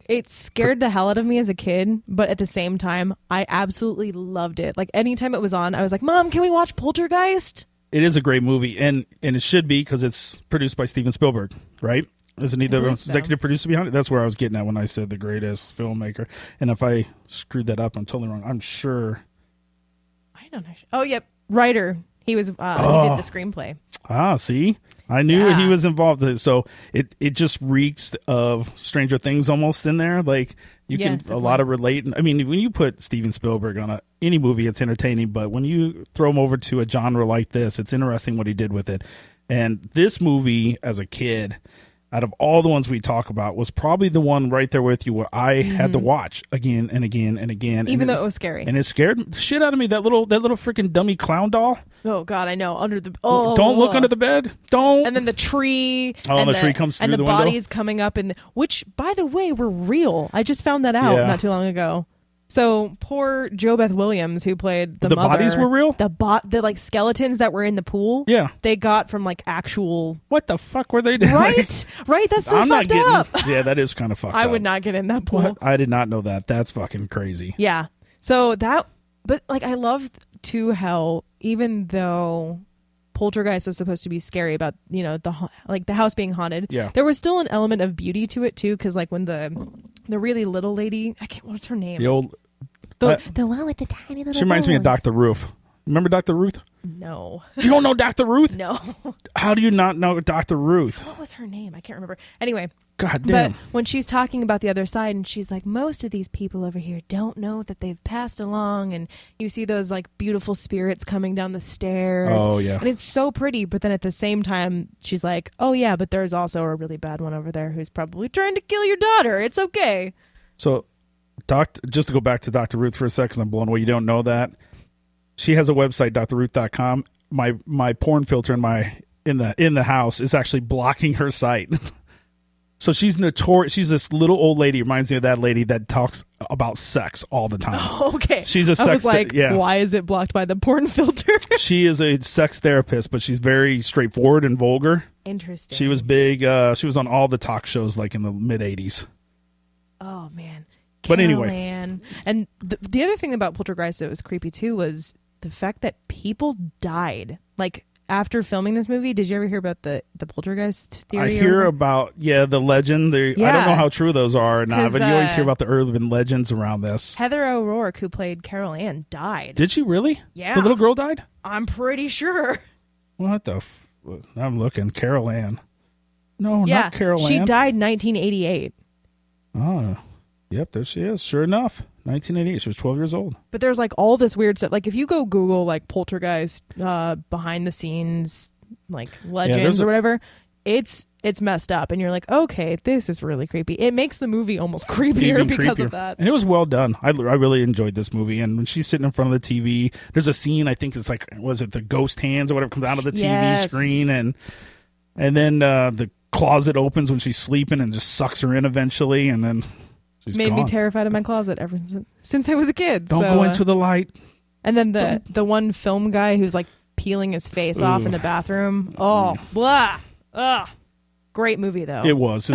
It scared the hell out of me as a kid, but at the same time, I absolutely loved it. Like, anytime it was on, I was like, Mom, can we watch Poltergeist? It is a great movie, and it should be because it's produced by Steven Spielberg, right? Isn't he the executive producer behind it? That's where I was getting at when I said the greatest filmmaker. And if I screwed that up, I'm totally wrong. I'm sure. I don't know. Oh, yep. Writer. He was. He did the screenplay. Ah, see? I knew he was involved in it. So it just reeks of Stranger Things almost in there. Like, you can definitely. A lot of relate. I mean, when you put Steven Spielberg on any movie, it's entertaining. But when you throw him over to a genre like this, it's interesting what he did with it. And this movie, as a kid, out of all the ones we talk about, was probably the one right there with you where I had to watch again and again and again. Even though it was scary. And it scared the shit out of me. That little freaking dummy clown doll. Oh, God, I know. Under the... Don't look under the bed. Don't. And then the tree. Oh, and the tree comes through the window. And the bodies coming up. Which, by the way, were real. I just found that out not too long ago. So poor Jo Beth Williams, who played the mother. The bodies were real? The like skeletons that were in the pool. Yeah. They got from like actual... What the fuck were they doing? Right? Right? That's so fucked up. Yeah, that is kind of fucked up. I would not get in that pool. What? I did not know that. That's fucking crazy. Yeah. So that... But like I love too how even though Poltergeist was supposed to be scary about, the house being haunted, there was still an element of beauty to it too, because like when the really little lady, what's her name? The old... The one with the tiny little... She reminds me of Dr. Ruth. Remember Dr. Ruth? No. You don't know Dr. Ruth? No. How do you not know Dr. Ruth? What was her name? I can't remember. Anyway. God damn. But when she's talking about the other side and she's like, most of these people over here don't know that they've passed along, and you see those like beautiful spirits coming down the stairs. Oh, yeah. And it's so pretty, but then at the same time, she's like, oh yeah, but there's also a really bad one over there who's probably trying to kill your daughter. It's okay. So, just to go back to Dr. Ruth for a second, I'm blown away. You don't know that. She has a website, drruth.com. My porn filter in the house is actually blocking her site. So she's notorious. She's this little old lady. Reminds me of that lady that talks about sex all the time. Okay. She's a sex... I was like, why is it blocked by the porn filter? She is a sex therapist, but she's very straightforward and vulgar. Interesting. She was big. She was on all the talk shows like in the mid-'80s. Oh, man. But anyway. Man. And the other thing about Poltergeist that was creepy too was the fact that people died. Like, after filming this movie, did you ever hear about the poltergeist theory? I hear about the legend. I don't know how true those are or not, but you always hear about the urban legends around this. Heather O'Rourke, who played Carol Ann, died. Did she really? Yeah. The little girl died? I'm pretty sure. What the I'm looking. Carol Ann. No, not Carol Ann. She died 1988. Oh, yep, there she is. Sure enough. 1988. She was 12 years old. But there's like all this weird stuff. Like if you go Google like poltergeist behind the scenes like legends or whatever, it's messed up, and you're like, okay, this is really creepy. It makes the movie almost creepier because of that. And it was well done. I really enjoyed this movie. And when she's sitting in front of the TV, there's a scene. I think it's like, was it the ghost hands or whatever comes out of the TV screen, and then the closet opens when she's sleeping and just sucks her in eventually, and then. Made me terrified of my closet ever since I was a kid. Don't go into the light. And then the one film guy who's like peeling his face off in the bathroom. Oh, blah. Ugh. Great movie though. It was.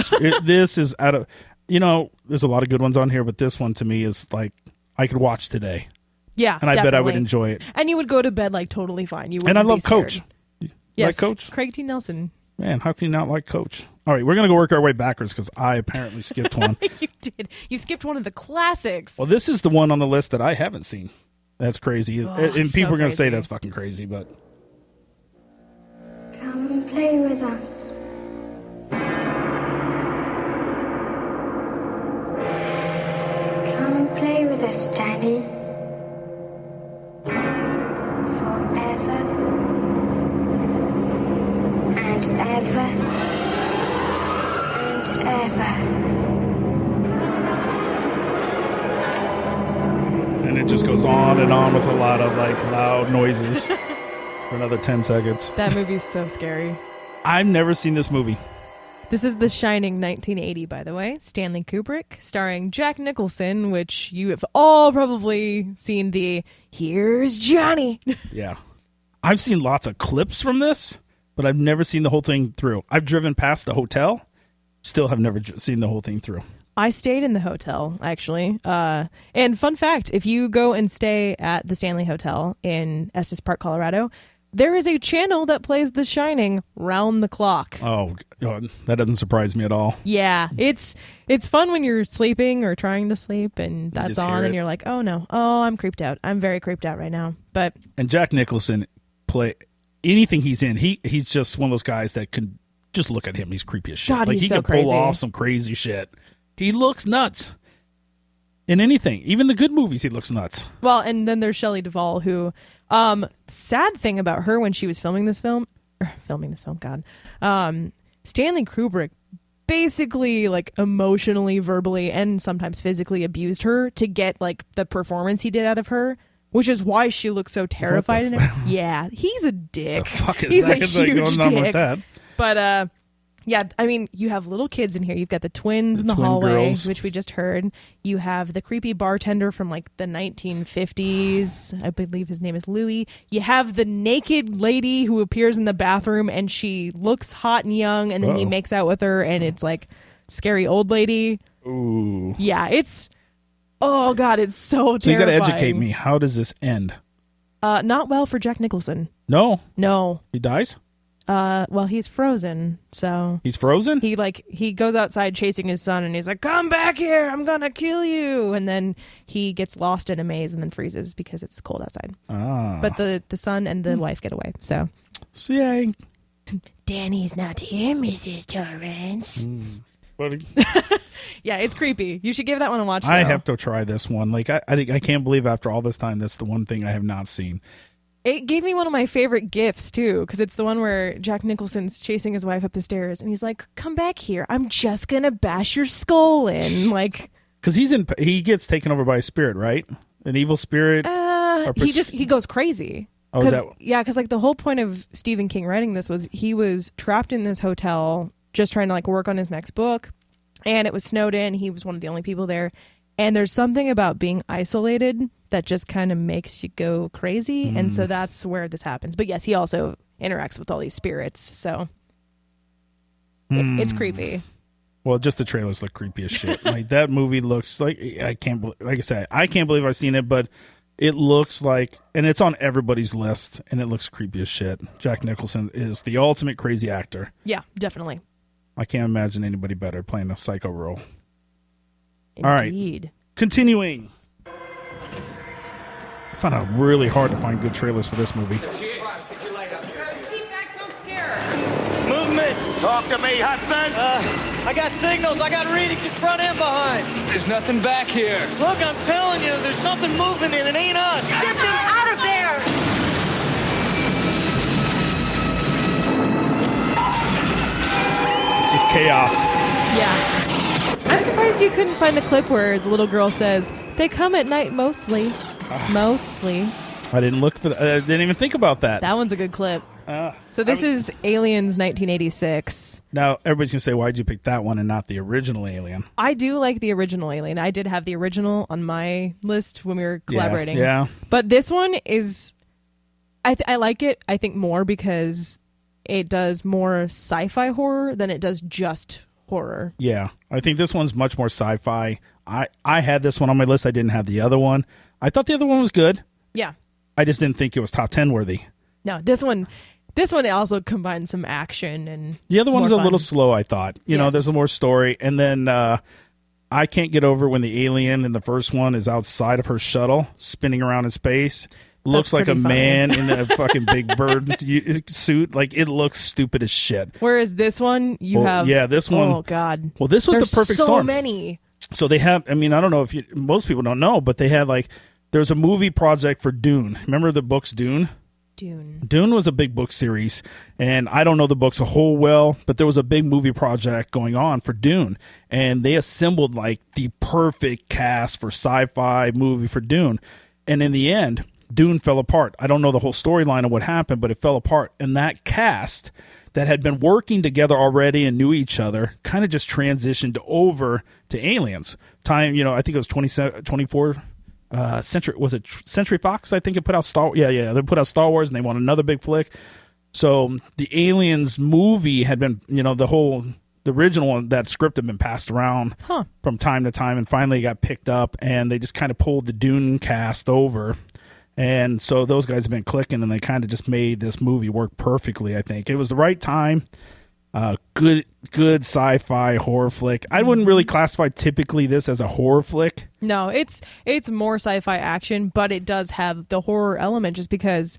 This is out of. There's a lot of good ones on here, but this one to me is like I could watch today. Yeah, and I bet I would enjoy it. And you would go to bed like totally fine. You would. And I love Coach. Yes, like Coach. Craig T. Nelson. Man, how can you not like Coach? All right, we're going to go work our way backwards because I apparently skipped one. You did. You skipped one of the classics. Well, this is the one on the list that I haven't seen. That's crazy. And people are going to say that's fucking crazy, but... Come and play with us. Come and play with us, Danny. Forever. And ever. And it just goes on and on with a lot of like loud noises for another 10 seconds. That movie's so scary. I've never seen this movie. This is The Shining 1980, by the way. Stanley Kubrick, starring Jack Nicholson, which you have all probably seen the Here's Johnny. Yeah. I've seen lots of clips from this, but I've never seen the whole thing through. I've driven past the hotel. Still have never seen the whole thing through. I stayed in the hotel, actually. And fun fact, if you go and stay at the Stanley Hotel in Estes Park, Colorado, there is a channel that plays The Shining round the clock. Oh, God, that doesn't surprise me at all. Yeah, it's fun when you're sleeping or trying to sleep and that's on and you're like, oh no, I'm creeped out. I'm very creeped out right now. And Jack Nicholson play anything he's in. He's just one of those guys that can just look at him. He's creepy as shit. God, like he's he so can crazy. pull off some crazy shit. He looks nuts. In anything, even the good movies, he looks nuts. Well, and then there's Shelley Duvall, who, sad thing about her when she was filming this film, God, Stanley Kubrick basically like emotionally, verbally, and sometimes physically abused her to get like the performance he did out of her, which is why she looks so terrified in it. Yeah, he's a dick. The fuck is he's that a huge going on dick. with that? But yeah, I mean, you have little kids in here. You've got the twins in the twin hallway, girls. which we just heard. You have the creepy bartender from like the 1950s. I believe his name is Louis. You have the naked lady who appears in the bathroom and she looks hot and young, and then he makes out with her, and it's like scary old lady. Ooh. Yeah, oh God, it's so terrifying. So you got to educate me. How does this end? Not well for Jack Nicholson. No. He dies? Well, he's frozen, so... He's frozen? He goes outside chasing his son, and he's like, come back here, I'm gonna kill you! And then he gets lost in a maze and then freezes because it's cold outside. But the son and the wife get away, so... Yay. Danny's not here, Mrs. Torrance. Buddy. Yeah, it's creepy. You should give that one a watch, though. I have to try this one. Like, I can't believe after all this time, that's the one thing I have not seen. It gave me one of my favorite gifs, too, because it's the one where Jack Nicholson's chasing his wife up the stairs, and he's like, come back here. I'm just going to bash your skull in. Like, because he gets taken over by a spirit, right? An evil spirit? He goes crazy. Oh, is that... Yeah, because like the whole point of Stephen King writing this was he was trapped in this hotel just trying to like work on his next book, and it was snowed in. He was one of the only people there. And there's something about being isolated that just kind of makes you go crazy. And so that's where this happens. But yes, he also interacts with all these spirits. So it's creepy. Well, just the trailers look creepy as shit. Like that movie looks like I can't believe I've seen it, but It looks like, and it's on everybody's list, and it looks creepy as shit. Jack Nicholson is the ultimate crazy actor. Yeah, definitely. I can't imagine anybody better playing a psycho role. Indeed. All right, continuing. I found it really hard to find good trailers for this movie. Movement. Talk to me, Hudson. I got signals. I got readings in front and behind. There's nothing back here. Look, I'm telling you, there's something moving and it ain't us. Get them out of there! It's just chaos. Yeah. I'm surprised you couldn't find the clip where the little girl says, they come at night mostly. Mostly. I didn't look for that. I didn't even think about that. That one's a good clip. So this is Aliens 1986. Now, everybody's going to say, why'd you pick that one and not the original Alien? I do like the original Alien. I did have the original on my list when we were collaborating. Yeah. But this one is... I like it, I think, more because it does more sci-fi horror than it does just horror. Yeah. I think this one's much more sci-fi. I had this one on my list. I didn't have the other one. I thought the other one was good. Yeah. I just didn't think it was top 10 worthy. No, this one also combines some action and the other one's more a little fun. slow, I thought. You know, there's a more story. And then I can't get over when the alien in the first one is outside of her shuttle spinning around in space. Looks like a man in a fucking big bird suit. Like, it looks stupid as shit. Whereas this one, this one. Oh, God. Well, this was the perfect storm. So many. So they have, I mean, I don't know if most people don't know, but they had there's a movie project for Dune. Remember the books Dune? Dune was a big book series, and I don't know the books a whole well, but there was a big movie project going on for Dune, and they assembled the perfect cast for sci-fi movie for Dune, and in the end, Dune fell apart. I don't know the whole storyline of what happened, but it fell apart, and that cast that had been working together already and knew each other kind of just transitioned over to Aliens. I think it was 24 Century, was it Century Fox? I think it put out they put out Star Wars, and they want another big flick. So the Aliens movie had been, the original one, that script had been passed around from time to time, and finally it got picked up, and they just kind of pulled the Dune cast over. And so those guys have been clicking, and they kind of just made this movie work perfectly. I think it was the right time. Good sci-fi horror flick. I wouldn't really classify typically this as a horror flick. No, it's more sci-fi action, but it does have the horror element just because,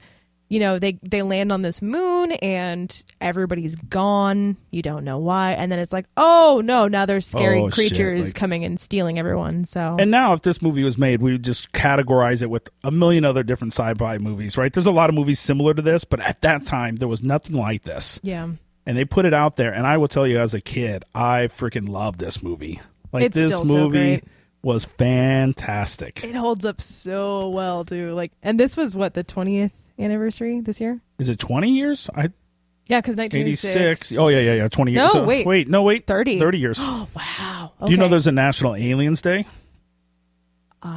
they land on this moon and everybody's gone. You don't know why. And then it's like, oh, no, now there's scary creatures coming and stealing everyone. So. And now if this movie was made, we would just categorize it with a million other different sci-fi movies, right? There's a lot of movies similar to this, but at that time, there was nothing like this. Yeah. And they put it out there, and I will tell you, as a kid, I freaking loved this movie. It's this still so movie great. Was fantastic. It holds up so well too. And this was what, the 20th anniversary this year? Is it 20 years? Yeah, because 1986. 86. Oh yeah, 20 years. No, wait. 30 years. Oh wow. Okay. Do you know there's a National Aliens Day?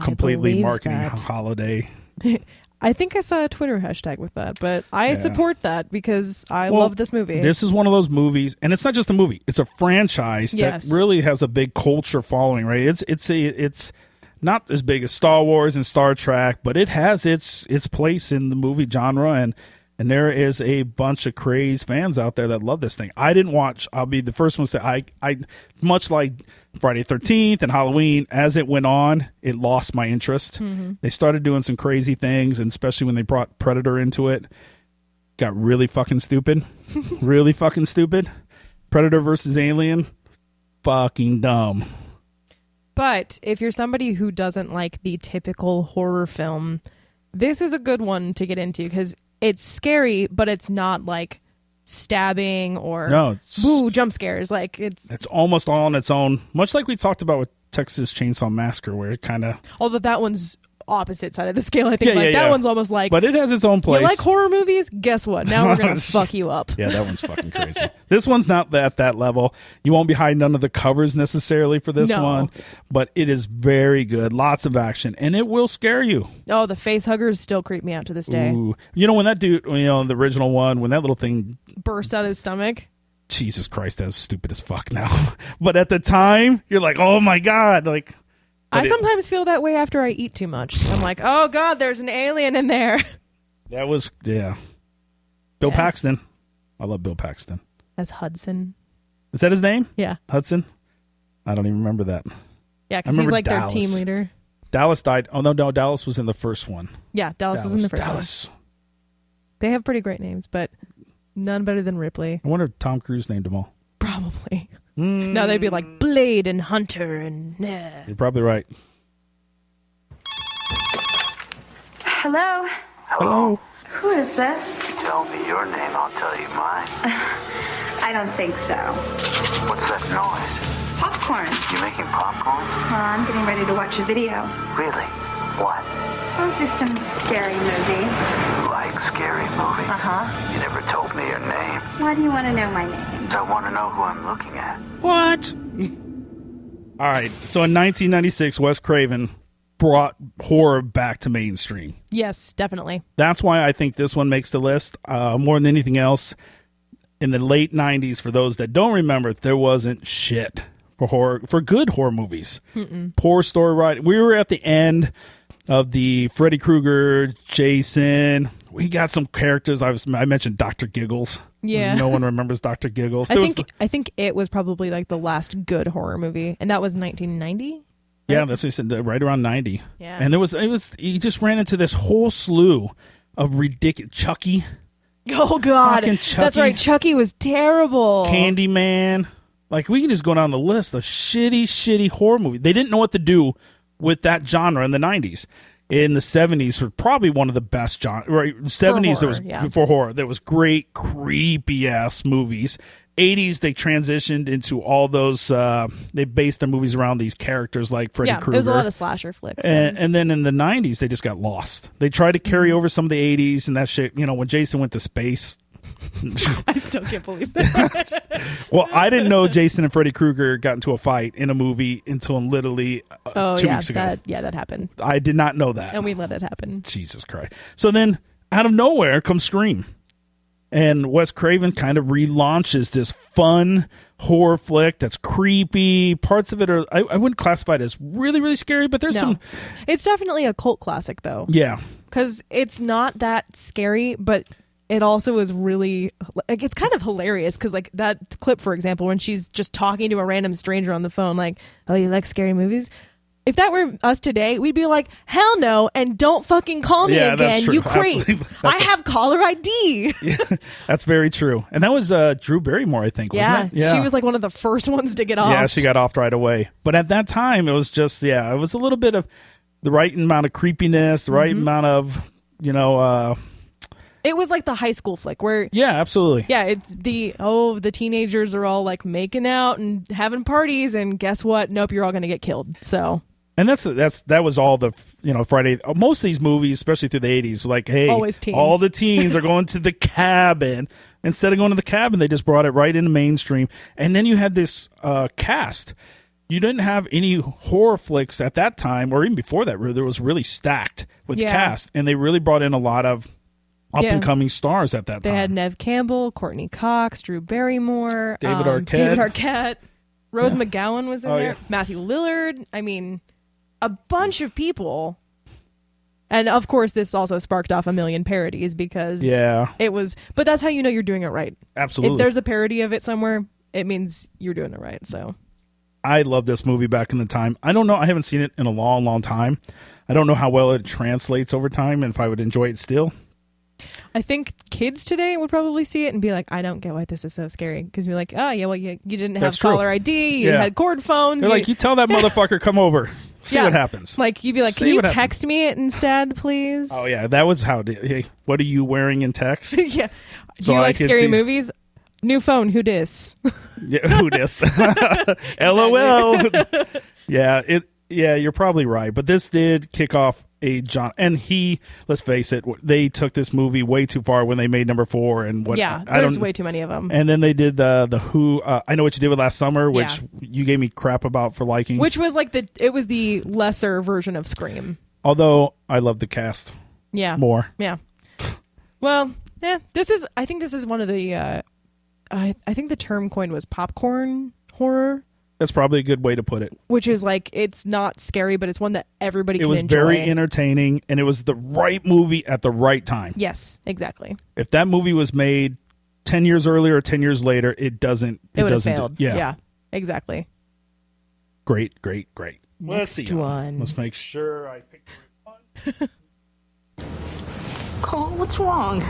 Completely marketing that. holiday. I think I saw a Twitter hashtag with that, but I support that because I love this movie. This is one of those movies, and it's not just a movie; it's a franchise that really has a big culture following. Right? It's not as big as Star Wars and Star Trek, but it has its place in the movie genre, and there is a bunch of crazed fans out there that love this thing. I didn't watch. I'll be the first one to say I much like Friday the 13th and Halloween, as it went on, it lost my interest. Mm-hmm. They started doing some crazy things, and especially when they brought Predator into it, got really fucking stupid. Really fucking stupid. Predator versus Alien, fucking dumb. But if you're somebody who doesn't like the typical horror film, this is a good one to get into because it's scary, but it's not like stabbing or jump scares. It's almost all on its own, much like we talked about with Texas Chainsaw Massacre, where it kind of, although that one's opposite side of the scale. I think that one's almost like, but it has its own place. You like horror movies? Guess what? Now we're gonna fuck you up. Yeah, that one's fucking crazy. This one's not that level. You won't be hiding under the covers necessarily for this one, but it is very good. Lots of action, and it will scare you. Oh, the face huggers still creep me out to this day. Ooh. When that dude, the original one, when that little thing burst out his stomach. Jesus Christ, that's stupid as fuck now. But at the time, you're like, oh my God, I sometimes feel that way after I eat too much. I'm like, oh God, there's an alien in there. That was, Bill Paxton. I love Bill Paxton. As Hudson. Is that his name? Yeah. Hudson? I don't even remember that. Yeah, because he's like Dallas. Their team leader. Dallas died. Oh, no, Dallas was in the first one. Yeah, Dallas was in the first one. They have pretty great names, but none better than Ripley. I wonder if Tom Cruise named them all. Probably. No, they'd be like Blade and Hunter and... You're probably right. Hello? Hello. Who is this? You tell me your name, I'll tell you mine. I don't think so. What's that noise? Popcorn. You making popcorn? Well, I'm getting ready to watch a video. Really? What? Oh, just some scary movie. You like scary movies? Uh-huh. You never told me your name. Why do you want to know my name? I want to know who I'm looking at. What? All right. So in 1996, Wes Craven brought horror back to mainstream. Yes, definitely. That's why I think this one makes the list more than anything else. In the late 90s, for those that don't remember, there wasn't shit for good horror movies. Poor story writing. We were at the end of the Freddy Krueger, Jason. We got some characters. I mentioned Dr. Giggles. Yeah. No one remembers Dr. Giggles. I think it was probably like the last good horror movie, and that was 1990. Yeah, that's what he said, right around 90. Yeah. And he just ran into this whole slew of ridiculous Chucky. Oh God. Chucky. That's right. Chucky was terrible. Candyman. Like, we can just go down the list of shitty horror movies. They didn't know what to do with that genre in the 90s. In the 70s were probably one of the best genres. Right? 70s for horror. There was great, creepy ass movies. 80s they transitioned into all those. They based their movies around these characters like Freddy Krueger. It was a lot of slasher flicks. And then in the 90s they just got lost. They tried to carry over some of the 80s and that shit. You know, when Jason went to space. I still can't believe that. Well, I didn't know Jason and Freddy Krueger got into a fight in a movie until literally 2 weeks ago. That happened. I did not know that. And we let it happen. Jesus Christ. So then, out of nowhere comes Scream. And Wes Craven kind of relaunches this fun horror flick that's creepy. Parts of it are, I wouldn't classify it as really, really scary, but there's some... It's definitely a cult classic, though. Yeah. Because it's not that scary, but... It also is really, like, it's kind of hilarious because, like, that clip, for example, when she's just talking to a random stranger on the phone, like, oh, you like scary movies? If that were us today, we'd be like, hell no, and don't fucking call me again, you creep. I have caller ID. Yeah, that's very true. And that was Drew Barrymore, I think, wasn't it? Yeah, she was like one of the first ones to get off. Yeah, she got off right away. But at that time, it was just, it was a little bit of the right amount of creepiness, the right amount of, it was like the high school flick where... Yeah, absolutely. Yeah, it's the teenagers are all like making out and having parties, and guess what? Nope, you're all going to get killed. So... And that was all the, Friday... Most of these movies, especially through the 80s, were like, hey, always teens. All the teens are going to the cabin. Instead of going to the cabin, they just brought it right into mainstream. And then you had this cast. You didn't have any horror flicks at that time, or even before that, where there was really stacked with cast. And they really brought in a lot of... up-and-coming stars at that time. They had Neve Campbell, Courtney Cox, Drew Barrymore, David Arquette. Rose McGowan was in there, yeah. Matthew Lillard. I mean, a bunch of people. And, of course, this also sparked off a million parodies because it was... But that's how you know you're doing it right. Absolutely. If there's a parody of it somewhere, it means you're doing it right, so... I love this movie back in the time. I don't know. I haven't seen it in a long, long time. I don't know how well it translates over time and if I would enjoy it still. I think kids today would probably see it and be like, I don't get why this is so scary. Because you're like, oh, yeah, well, you didn't have caller ID. You had cord phones. They're like, you tell that motherfucker, come over. See what happens. Like, you'd be like, can you text me it instead, please? Oh, yeah. That was how, hey, what are you wearing in text? Yeah. Do you like scary movies? New phone, who dis? Yeah, who dis? LOL. Yeah, you're probably right. But this did kick off and let's face it, they took this movie way too far when they made number 4 and what. Yeah, there's way too many of them. And then they did the Who. I Know What You Did With Last Summer, which you gave me crap about for liking. Which was like it was the lesser version of Scream. Although I love the cast. Yeah. More. Yeah. Well, I think this is one of the. I think the term coined was popcorn horror. That's probably a good way to put it. which is like, it's not scary, but it's one that everybody It can was enjoy. very entertaining, and it was the right movie at the right time. Yes, exactly. If that movie was made 10 years earlier or 10 years later, it doesn't. It would have doesn't failed. Yeah. Exactly. Great. Let's Next see. one. Let's make sure I pick the right one. Cole, what's wrong?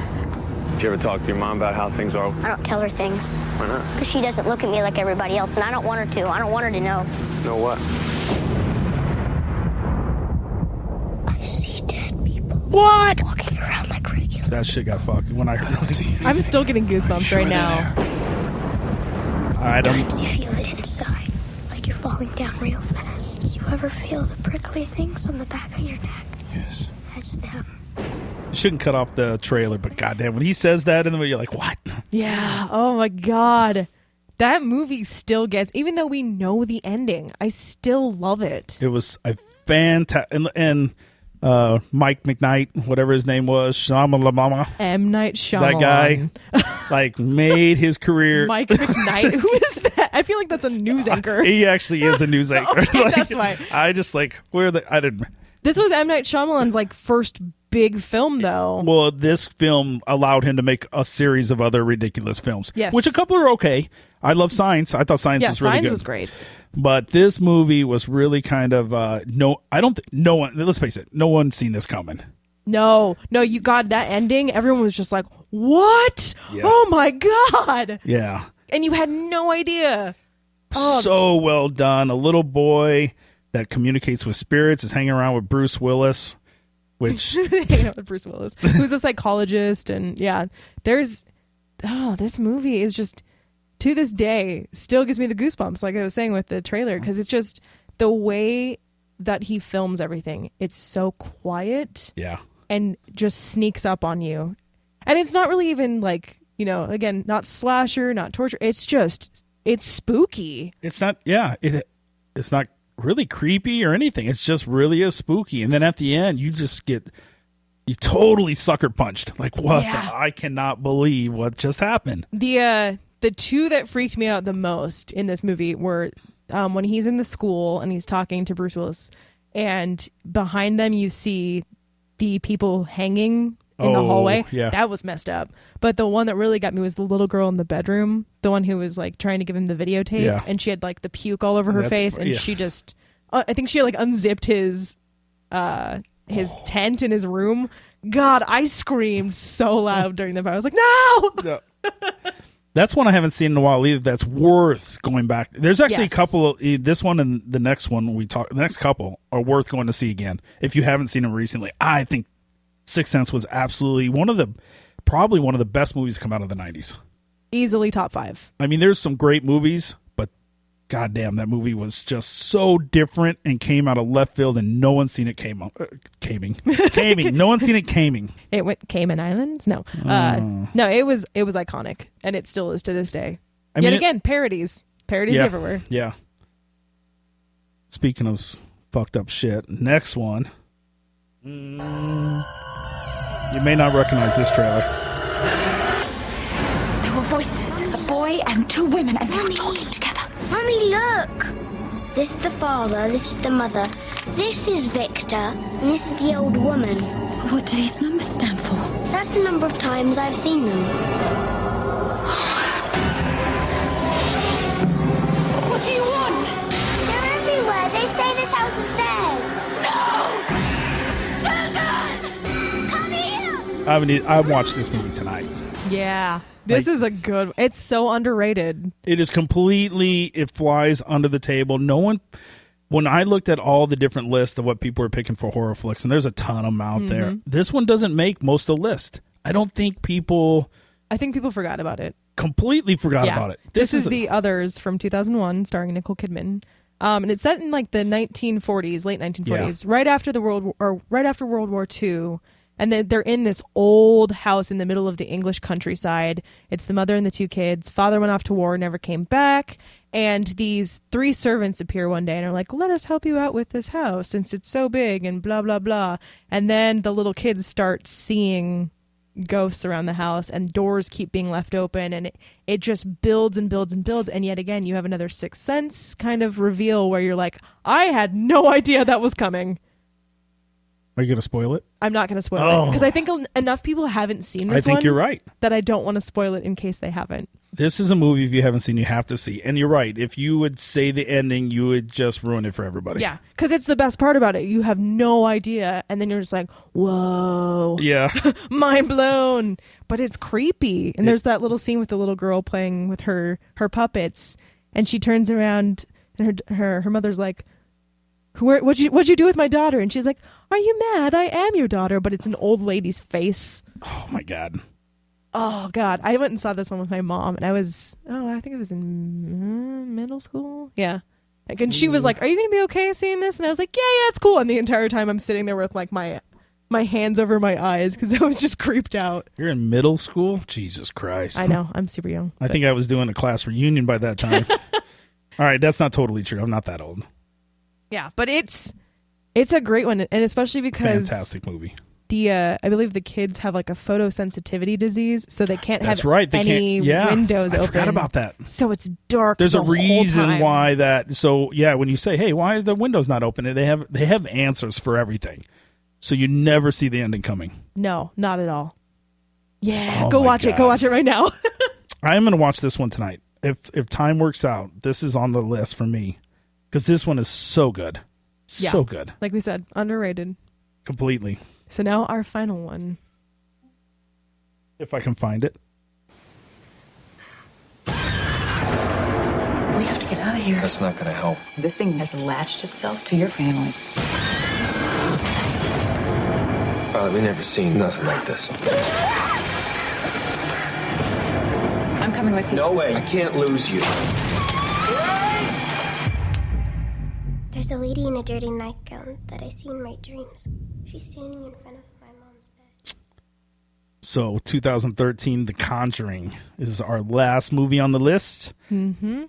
Did you ever talk to your mom about how things are? I don't tell her things. Why not? Because she doesn't look at me like everybody else, and I don't want her to. I don't want her to know. Know what? I see dead people. What? Walking around like regular. That shit got fucked when I heard it. I'm still getting goosebumps right now. I don't. Sometimes you feel it inside, like you're falling down real fast. You ever feel the prickly things on the back of your neck? Yes. That's them. Shouldn't cut off the trailer, but goddamn, when he says that in the movie, you're like, what? Yeah. Oh my God. That movie still gets, even though we know the ending, I still love it. It was a fantastic, and Mike McKnight, whatever his name was, Shyamalama, M. Night Shyamalan. that guy, like, made his career. Mike McKnight. Who is that? I feel like that's a news anchor. He actually is a news anchor. Okay, Like, that's why. I just like where the I didn't. This was M. Night Shyamalan's like first big film, though. Well, this film allowed him to make a series of other ridiculous films. Yes. Which a couple are okay. I love Signs. I thought Signs was really Signs good. was great. But this movie was really kind of no. I don't think no one. Let's face it. No one's seen this coming. No, you got that ending. Everyone was just like, "What? Yeah. Oh my God!" Yeah. And you had no idea. So well done. A little boy that communicates with spirits is hanging around with Bruce Willis, which hanging out with Bruce Willis, who's a psychologist, and this movie is just, to this day, still gives me the goosebumps, like I was saying with the trailer, because it's just the way that he films everything. It's so quiet, yeah, and just sneaks up on you, and it's not really even like, again, not slasher, not torture. It's spooky. it's not. Yeah, it's not really creepy or anything. It's just really a spooky. And then at the end, you totally sucker punched. Like, what? Yeah. I cannot believe what just happened. The two that freaked me out the most in this movie were when he's in the school and he's talking to Bruce Willis, and behind them you see the people hanging in the hallway. Yeah. That was messed up. But the one that really got me was the little girl in the bedroom, the one who was like trying to give him the videotape, Yeah. and she had like the puke all over her That's face, and yeah. she just I think she like unzipped his tent in his room. God, I screamed so loud during the fight. I was like, no! That's one I haven't seen in a while either. That's worth going back. There's actually Yes. a couple of this one and the next one the next couple are worth going to see again if you haven't seen them recently. I think Sixth Sense was absolutely probably one of the best movies to come out of the 90s. Easily top 5. I mean, there's some great movies, but goddamn, that movie was just so different and came out of left field, and no one's seen it caming. No one's seen it caming. It went Cayman Islands? No. No, it was iconic, and it still is to this day. Yet again, parodies everywhere. Yeah. Speaking of fucked up shit, next one. You may not recognize this trailer. There were voices, a boy and 2 women, and they were talking together. Mummy, look! This is the father, this is the mother, this is Victor, and this is the old woman. What do these numbers stand for? That's the number of times I've seen them. What do you want? They're everywhere. They say this house is theirs. Children! Come here! I watched this movie tonight. Yeah. This is a good. It's so underrated. It is completely. It flies under the table. No one. When I looked at all the different lists of what people were picking for horror flicks, and there's a ton of them out there, this one doesn't make most of the list. I think people forgot about it. Completely forgot about it. This is The Others from 2001, starring Nicole Kidman. And it's set in like the 1940s, late 1940s, right after World War II. And they're in this old house in the middle of the English countryside. It's the mother and the 2 kids. Father went off to war, never came back. And these 3 servants appear one day and are like, let us help you out with this house since it's so big and blah, blah, blah. And then the little kids start seeing ghosts around the house, and doors keep being left open, and it just builds and builds and builds. And yet again, you have another Sixth Sense kind of reveal where you're like, I had no idea that was coming. Are you going to spoil it? I'm not going to spoil it because I think enough people haven't seen this I think one you're right. that I don't want to spoil it in case they haven't. This is a movie, if you haven't seen, you have to see. And you're right. If you would say the ending, you would just ruin it for everybody. Yeah, because it's the best part about it. You have no idea, and then you're just like, whoa. Yeah. Mind blown. But it's creepy. And there's that little scene with the little girl playing with her puppets, and she turns around, and her mother's like, what'd you do with my daughter? And she's like, are you mad? I am your daughter. But it's an old lady's face. Oh, my God. Oh, God. I went and saw this one with my mom, and I think it was in middle school. Yeah. And she was like, are you going to be okay seeing this? And I was like, yeah, it's cool. And the entire time I'm sitting there with like my hands over my eyes because I was just creeped out. You're in middle school? Jesus Christ. I know. I'm super young. I think I was doing a class reunion by that time. All right. That's not totally true. I'm not that old. Yeah, but it's a great one. And especially because fantastic movie. I believe the kids have like a photosensitivity disease, so they can't That's have right. They any windows open. I forgot about that. So it's dark. There's the a reason whole time. why that. So yeah, when you say, "Hey, why are the windows not open?" They have answers for everything. So you never see the ending coming. No, not at all. Yeah, Oh go my watch it. God. Go watch it right now. I am going to watch this one tonight. If time works out, this is on the list for me because this one is so good, so good. Like we said, underrated. Completely. So now our final one. If I can find it. We have to get out of here. That's not going to help. This thing has latched itself to your family. Father, we never seen nothing like this. I'm coming with you. No way. I can't lose you. There's a lady in a dirty nightgown that I see in my dreams. She's standing in front of my mom's bed. So 2013, The Conjuring is our last movie on the list. Mm-hmm.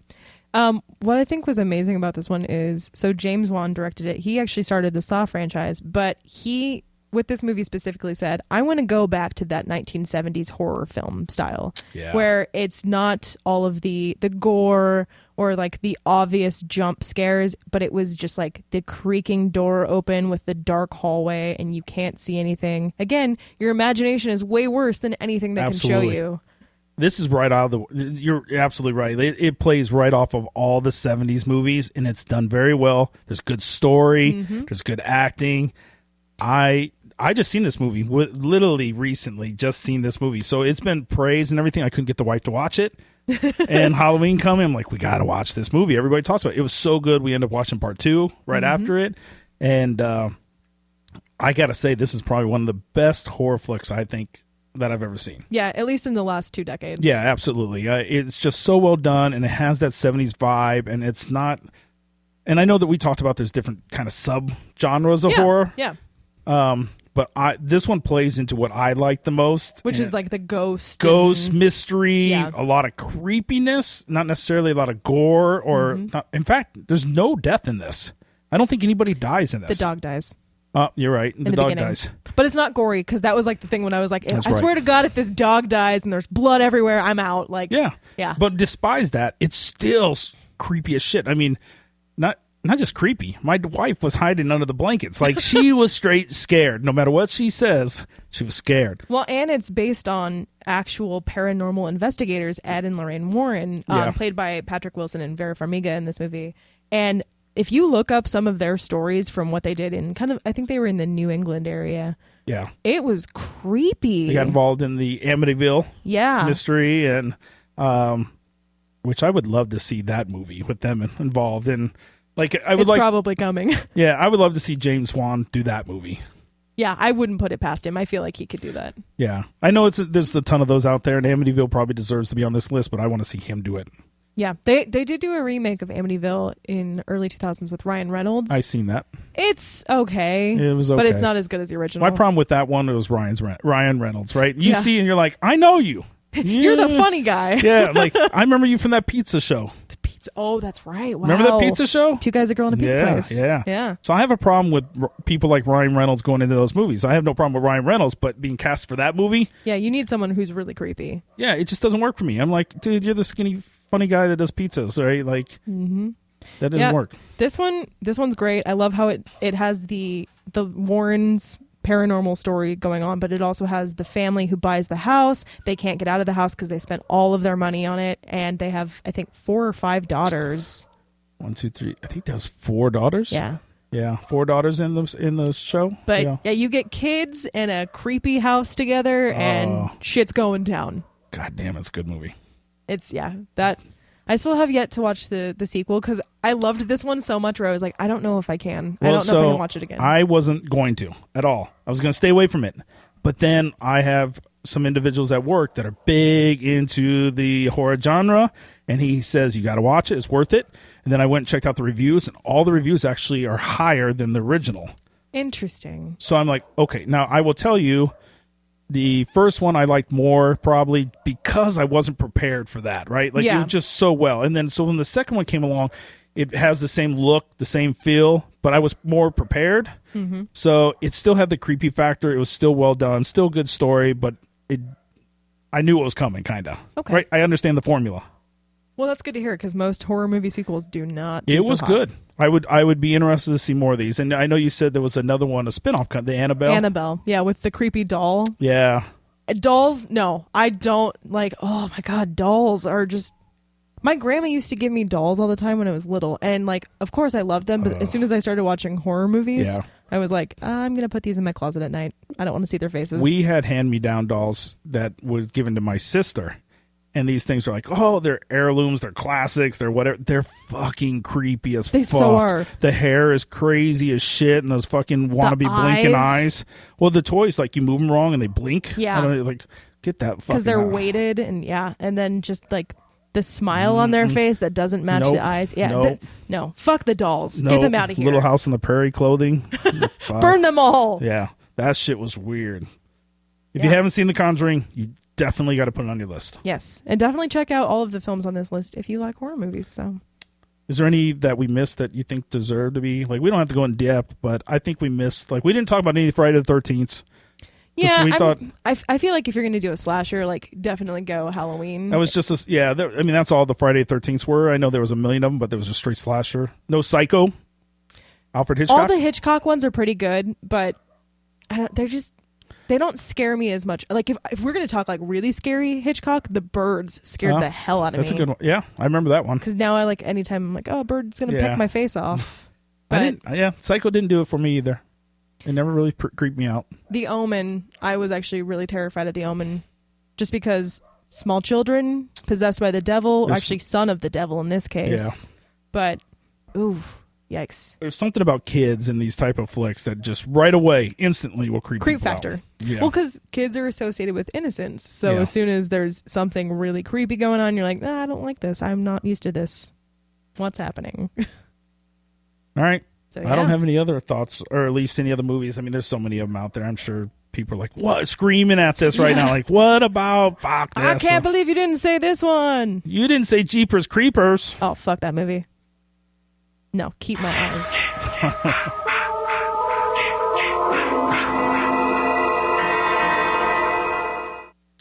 What I think was amazing about this one is, so James Wan directed it. He actually started the Saw franchise, but he, with this movie specifically, said, I want to go back to that 1970s horror film style, where it's not all of the gore or like the obvious jump scares, but it was just like the creaking door open with the dark hallway and you can't see anything. Again, your imagination is way worse than anything they can show you. This is right out of you're absolutely right. It plays right off of all the 70s movies, and it's done very well. There's good story. Mm-hmm. There's good acting. I just seen this movie literally recently. Just seen this movie, so it's been praised and everything. I couldn't get the wife to watch it, and Halloween coming, I'm like, we got to watch this movie. Everybody talks about it. It was so good. We ended up watching part 2 right after it, and I gotta say, this is probably one of the best horror flicks I think that I've ever seen. Yeah, at least in the last 2 decades. Yeah, absolutely. It's just so well done, and it has that 70s vibe, and it's not. And I know that we talked about there's different kind of sub genres of horror. Yeah. But this one plays into what I like the most, which is like the ghost mystery, a lot of creepiness, not necessarily a lot of gore, or not, in fact, there's no death in this. I don't think anybody dies in this. The dog dies. You're right. The dog dies. But it's not gory, because that was like the thing when I was like, I swear to God, if this dog dies and there's blood everywhere, I'm out. Like, yeah. But despite that, it's still creepy as shit. I mean, not just creepy. My wife was hiding under the blankets. Like, she was straight scared. No matter what she says, she was scared. Well, and it's based on actual paranormal investigators, Ed and Lorraine Warren, played by Patrick Wilson and Vera Farmiga in this movie. And if you look up some of their stories from what they did in I think they were in the New England area. Yeah. It was creepy. They got involved in the Amityville mystery, and which I would love to see that movie with them involved in. Like, it's probably coming. Yeah, I would love to see James Wan do that movie. Yeah, I wouldn't put it past him. I feel like he could do that. Yeah. I know there's a ton of those out there, and Amityville probably deserves to be on this list, but I want to see him do it. Yeah, they did do a remake of Amityville in early 2000s with Ryan Reynolds. I seen that. It's okay. It was okay. But it's not as good as the original. My problem with that one was Ryan Reynolds, right? You see and you're like, I know you. You're the funny guy. Yeah, like, I remember you from that pizza show. Oh, that's right. Wow. Remember that pizza show? Two Guys, a Girl, and a Pizza Place. Yeah. So I have a problem with people like Ryan Reynolds going into those movies. I have no problem with Ryan Reynolds, but being cast for that movie, Yeah, you need someone who's really creepy. yeah, it just doesn't work for me. I'm like, dude, you're the skinny, funny guy that does pizzas, right? Like, that doesn't work. This one's great. I love how it has the Warrens paranormal story going on, but it also has the family who buys the house. They can't get out of the house because they spent all of their money on it, and they have, I think, 4 or 5 daughters. 1, 2, 3. I think there's 4 daughters. Yeah, 4 daughters in the show. But yeah, you get kids and a creepy house together, and shit's going down. God damn, it's a good movie. It's that. I still have yet to watch the sequel because I loved this one so much where I was like, I don't know if I can. I don't know if I can watch it again. I wasn't going to at all. I was going to stay away from it. But then I have some individuals at work that are big into the horror genre, and he says, you got to watch it. It's worth it. And then I went and checked out the reviews, and all the reviews actually are higher than the original. Interesting. So I'm like, okay, now I will tell you, the first one I liked more probably because I wasn't prepared for that, right? Like, it was just so well. And then so when the second one came along, it has the same look, the same feel, but I was more prepared. Mm-hmm. So it still had the creepy factor. It was still well done, still good story, but I knew it was coming, kind of. Okay. Right? I understand the formula. Well, that's good to hear because most horror movie sequels do not do It so was hot. good. I would be interested to see more of these. And I know you said there was another one, a spinoff, the Annabelle. Annabelle, yeah, with the creepy doll. Yeah. Dolls, no, I don't like. Oh my god, dolls are just. My grandma used to give me dolls all the time when I was little, and like, of course, I loved them. But as soon as I started watching horror movies, I was like, I'm gonna put these in my closet at night. I don't want to see their faces. We had hand-me-down dolls that was given to my sister. And these things are like, oh, they're heirlooms, they're classics, they're whatever. They're fucking creepy as fuck. They so are. The hair is crazy as shit, and those fucking wannabe blinking eyes. Well, the toys, like, you move them wrong and they blink. Yeah. I don't know, like, get that fucking because they're out. weighted and then just like the smile on their face that doesn't match the eyes. Yeah, no, fuck the dolls. Get them out of here. Little House on the Prairie clothing. Burn them all. Yeah, that shit was weird. If you haven't seen The Conjuring, you definitely got to put it on your list. Yes, and definitely check out all of the films on this list if you like horror movies. So, is there any that we missed that you think deserve to be like? We don't have to go in depth, but I think we missed. Like, we didn't talk about any Friday the 13th. Yeah, we thought I feel like if you're going to do a slasher, like definitely go Halloween. that was just I mean, that's all the Friday the 13th were. I know there was a million of them, but there was a straight slasher. No Psycho. Alfred Hitchcock. All the Hitchcock ones are pretty good, but they don't scare me as much. Like if we're going to talk like really scary Hitchcock, The Birds scared the hell out of me. That's a good one. Yeah, I remember that one. Because now I like anytime I'm like, oh, a bird's going to peck my face off. But Psycho didn't do it for me either. It never really creeped me out. The Omen, I was actually really terrified of The Omen, just because small children possessed by the devil, actually son of the devil in this case. Yeah. But, ooh, yikes. There's something about kids in these type of flicks that just right away, instantly will creep factor. Out. Yeah. Well, because kids are associated with innocence. So as soon as there's something really creepy going on, you're like, I don't like this. I'm not used to this. What's happening? All right. So, I don't have any other thoughts, or at least any other movies. I mean, there's so many of them out there. I'm sure people are like, what? Screaming at this right now. Like, what about fuck this? I can't believe you didn't say this one. You didn't say Jeepers Creepers. Oh, fuck that movie. No, keep my eyes.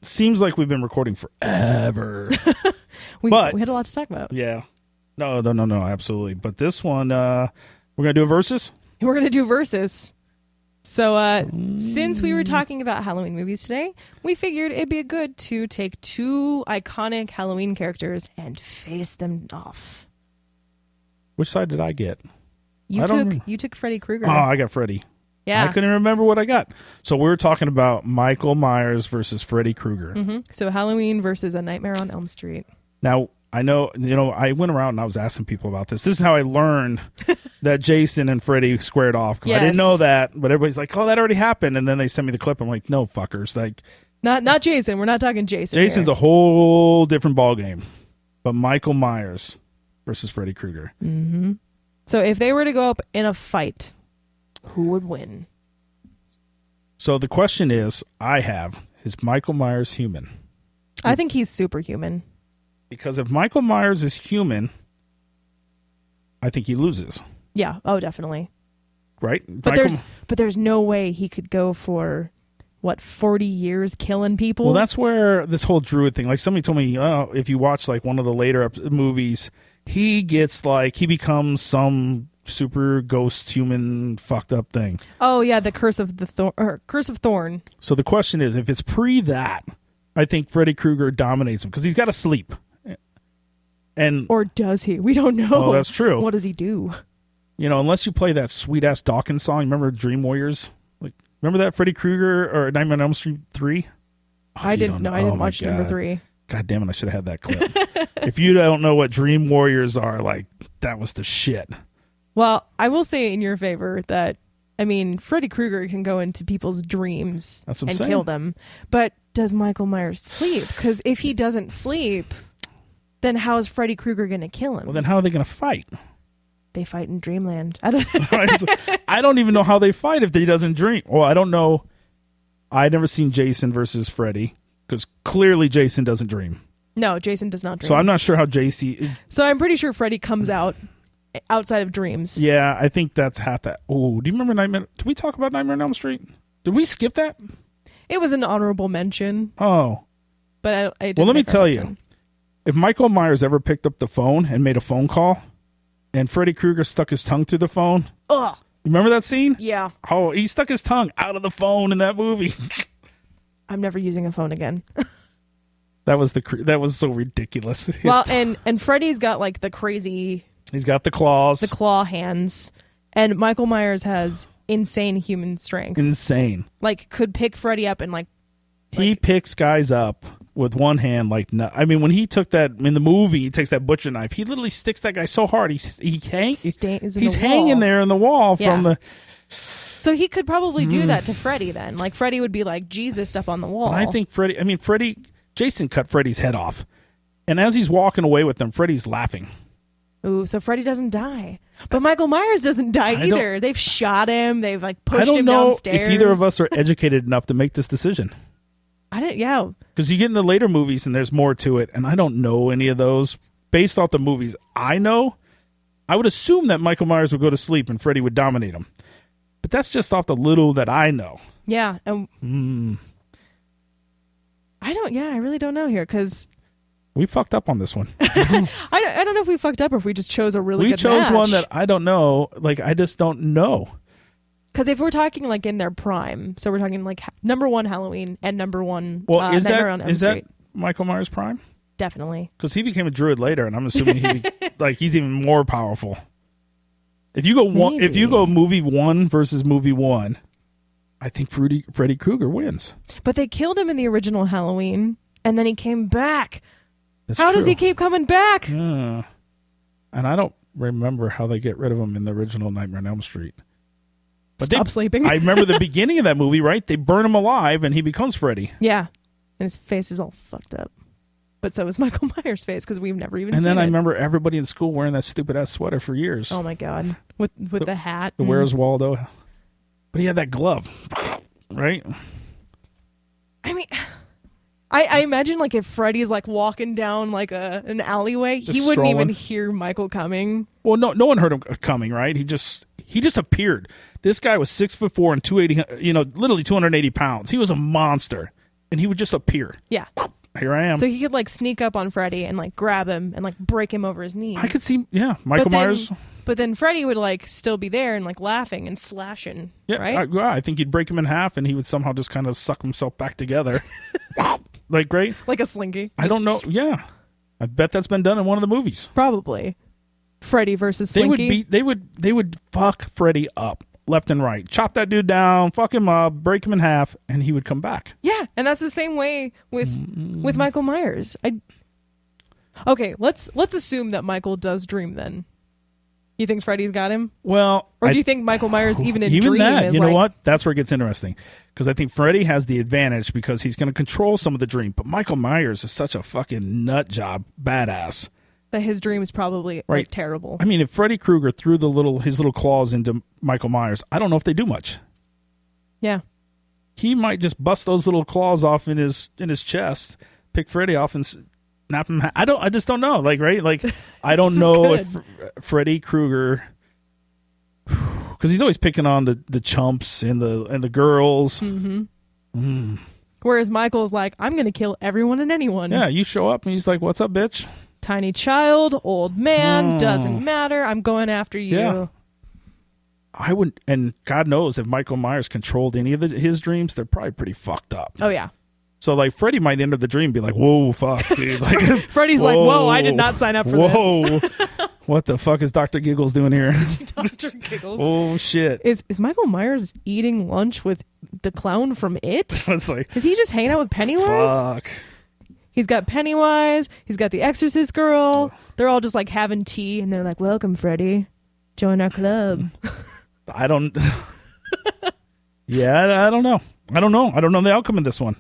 Seems like we've been recording forever. we had a lot to talk about. Yeah. No, absolutely. But this one, we're going to do a versus? We're going to do versus. So since we were talking about Halloween movies today, we figured it'd be good to take 2 iconic Halloween characters and face them off. Which side did I get? You took Freddy Krueger. Oh, I got Freddy. Yeah. I couldn't remember what I got. So we were talking about Michael Myers versus Freddy Krueger. Mm-hmm. So Halloween versus A Nightmare on Elm Street. Now, I know, I went around and I was asking people about this. This is how I learned that Jason and Freddy squared off. Yes. I didn't know that, but everybody's like, oh, that already happened. And then they sent me the clip. I'm like, no, fuckers. Like, not Jason. We're not talking Jason. Jason's here. a whole different ballgame. But Michael Myers versus Freddy Krueger. Mm-hmm. So if they were to go up in a fight, who would win? So the question is Michael Myers human? I think he's superhuman. Because if Michael Myers is human, I think he loses. Yeah. Oh, definitely. Right? But there's no way he could go for 40 years killing people. Well, that's where this whole druid thing. Like somebody told me, if you watch like one of the later movies, he becomes some super ghost human fucked up thing. Oh yeah, the curse of Thorn. So the question is, if it's pre that, I think Freddy Krueger dominates him because he's got to sleep. Or does he? We don't know. Oh, that's true. What does he do? Unless you play that sweet ass Dawkins song. Remember Dream Warriors? Like, remember that Freddy Krueger or Nightmare on Elm Street 3? I didn't know. I didn't watch number 3. God damn it! I should have had that clip. If you don't know what Dream Warriors are, like that was the shit. Well, I will say in your favor that Freddy Krueger can go into people's dreams and kill them, but does Michael Myers sleep? Because if he doesn't sleep, then how is Freddy Krueger going to kill him? Well, then how are they going to fight? They fight in Dreamland. I don't. I don't even know how they fight if he doesn't dream. Well, I don't know. I've never seen Jason versus Freddy because clearly Jason doesn't dream. No, Jason does not dream. So I'm not sure how JC. So I'm pretty sure Freddy comes out outside of dreams. Yeah, I think that's half that. Oh, do you remember Nightmare? Did we talk about Nightmare on Elm Street? Did we skip that? It was an honorable mention. Oh, but I didn't. Well, let me tell you, if Michael Myers ever picked up the phone and made a phone call, and Freddy Krueger stuck his tongue through the phone. Ugh. You remember that scene? Yeah. Oh, he stuck his tongue out of the phone in that movie. I'm never using a phone again. That was so ridiculous. And Freddy's got like the crazy. He's got the claws, the claw hands, and Michael Myers has insane human strength. Insane. Like could pick Freddy up and he picks guys up with one hand. When he took that in the movie, he takes that butcher knife. He literally sticks that guy so hard he's hanging there in the wall from the. So he could probably do that to Freddy then. Like Freddy would be like Jesus up on the wall. And I think Jason cut Freddy's head off, and as he's walking away with them, Freddy's laughing. Ooh, so Freddy doesn't die. But Michael Myers doesn't die either. They've shot him. They've pushed him downstairs. I don't know if either of us are educated enough to make this decision. Because you get in the later movies and there's more to it, and I don't know any of those. Based off the movies I know, I would assume that Michael Myers would go to sleep and Freddy would dominate him. But that's just off the little that I know. Yeah. I really don't know here because we fucked up on this one. I don't know if we fucked up or if we just chose a really good match. We chose one that I don't know. I just don't know. Because if we're talking in their prime, so we're talking number 1 Halloween and number 1 is Nightmare on Elm Street. That Michael Myers prime? Definitely. Because he became a druid later, and I'm assuming he's even more powerful. If you go movie 1 versus movie 1, I think Freddy Krueger wins. But they killed him in the original Halloween, and then he came back. That's How true. does he keep coming back? And I don't remember how they get rid of him in the original Nightmare on Elm Street. But Stop sleeping. I remember the beginning of that movie, right? They burn him alive, and he becomes Freddy. Yeah, and his face is all fucked up. But so is Michael Myers' face because we've never even seen it. And then I remember everybody in school wearing that stupid-ass sweater for years. Oh, my God. With the hat. The Where's Waldo. But he had that glove, right? I imagine if Freddy's walking down an alleyway, he wouldn't even hear Michael coming. Well, no one heard him coming, right? He just appeared. This guy was 6'4" and 280, literally 280 pounds. He was a monster, and he would just appear. Yeah. Here I am. So he could sneak up on Freddy and grab him and break him over his knees. I could see, Michael Myers. But then Freddy would still be there and laughing and slashing. Yeah, right? I think he'd break him in half, and he would somehow just kind of suck himself back together. Right? Like a slinky. I don't know. Yeah, I bet that's been done in one of the movies. Probably. Freddy versus Slinky. They would fuck Freddy up left and right, chop that dude down, fuck him up, break him in half, and he would come back. Yeah, and that's the same way with Michael Myers. Okay, let's assume that Michael does dream then. You think Freddy's got him? Well, or do you think Michael Myers even in dream that, is you know what? That's where it gets interesting. Because I think Freddy has the advantage because he's going to control some of the dream. But Michael Myers is such a fucking nut job badass. That his dream is probably terrible. If Freddy Krueger threw his little claws into Michael Myers, I don't know if they do much. Yeah. He might just bust those little claws off in his chest, pick Freddy off, and snap him. I just don't know. Like, right? Like, I don't This is know good. if Freddy Krueger, because he's always picking on the chumps and the girls. Mm-hmm. Whereas Michael's like, I'm going to kill everyone and anyone. Yeah, you show up and he's like, "What's up, bitch?" Tiny child, old man, doesn't matter. I'm going after you. Yeah. I wouldn't, and God knows if Michael Myers controlled any of his dreams, they're probably pretty fucked up. Oh, yeah. So, like, Freddy might enter the dream and be like, "Whoa, fuck, dude." Like, Freddy's like, whoa, I did not sign up for this. What the fuck is Dr. Giggles doing here? Dr. Giggles. Oh, shit. Is Michael Myers eating lunch with the clown from It? It's like, is he just hanging out with Pennywise? fuck. He's got Pennywise. He's got the Exorcist girl. They're all just like having tea, and they're like, "Welcome, Freddy. Join our club." I don't. Yeah, I don't know. I don't know the outcome of this one.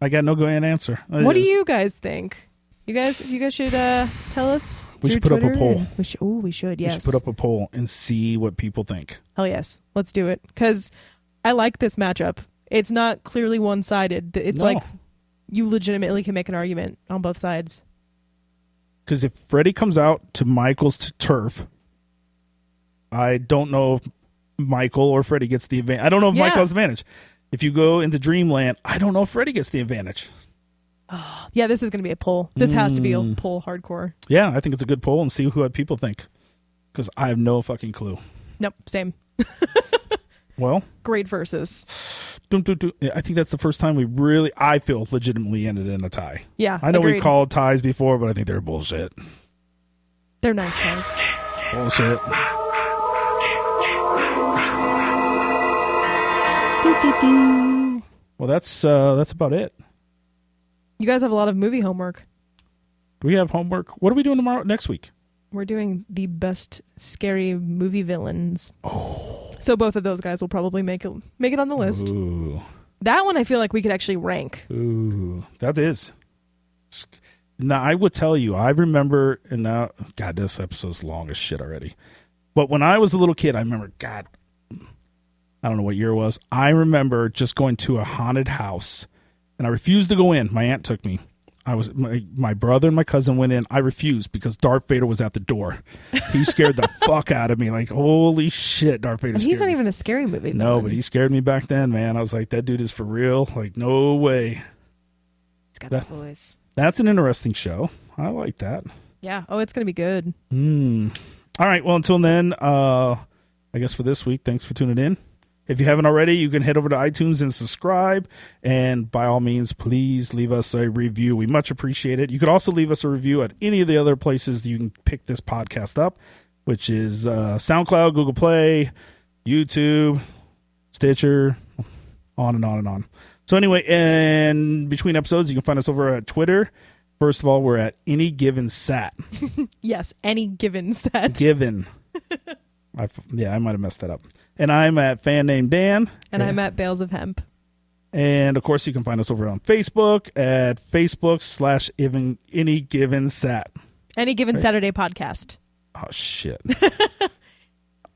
I got no good answer. What do you guys think? You guys should tell us. We should through put up a Twitter. poll. We should. Yes. We should put up a poll and see what people think. Hell yes, let's do it. Because I like this matchup. It's not clearly one-sided. It's No. like you legitimately can make an argument on both sides. Because if Freddy comes out to Michael's turf, I don't know if Michael or Freddy gets the advantage. I don't know if Michael has the advantage. If you go into Dreamland, I don't know if Freddy gets the advantage. Yeah, this is going to be a poll. This has to be a poll hardcore. Yeah, I think it's a good poll and see what people think. Because I have no fucking clue. Nope, same. Well, Great versus. I think that's the first time we really, I feel, legitimately ended in a tie. Yeah, I know we agreed. called ties before, but I think they're bullshit. They're nice guys. Bullshit. Well, that's about it. You guys have a lot of movie homework. Do we have homework? What are we doing next week? We're doing the best scary movie villains. Oh. So both of those guys will probably make it on the list. Ooh. That one I feel like we could actually rank. Ooh. That is. Now, I would tell you, I remember, and now, God, this episode's long as shit already. But when I was a little kid, I remember, God, I don't know what year it was. I remember just going to a haunted house, and I refused to go in. My aunt took me. My brother and my cousin went in. I refused because Darth Vader was at the door. He scared the fuck out of me. Like, holy shit, Darth Vader. And he's not even a scary movie. No, but he scared me back then, man. I was like, that dude is for real. Like, no way. He's got that voice. That's an interesting show. I like that. Yeah. Oh, it's gonna be good. All right. Well, until then, I guess for this week, thanks for tuning in. If you haven't already, you can head over to iTunes and subscribe. And by all means, please leave us a review. We much appreciate it. You could also leave us a review at any of the other places you can pick this podcast up, which is SoundCloud, Google Play, YouTube, Stitcher, on and on and on. So anyway, and between episodes, you can find us over at Twitter. First of all, we're at Any Given Sat. Yes, Any Given Sat. Given. I might have messed that up. And I'm at Fan Named Dan. And I'm at Bales of Hemp. And, of course, you can find us over on Facebook at Facebook/Any Given Sat. Any Given Saturday podcast. Oh, shit.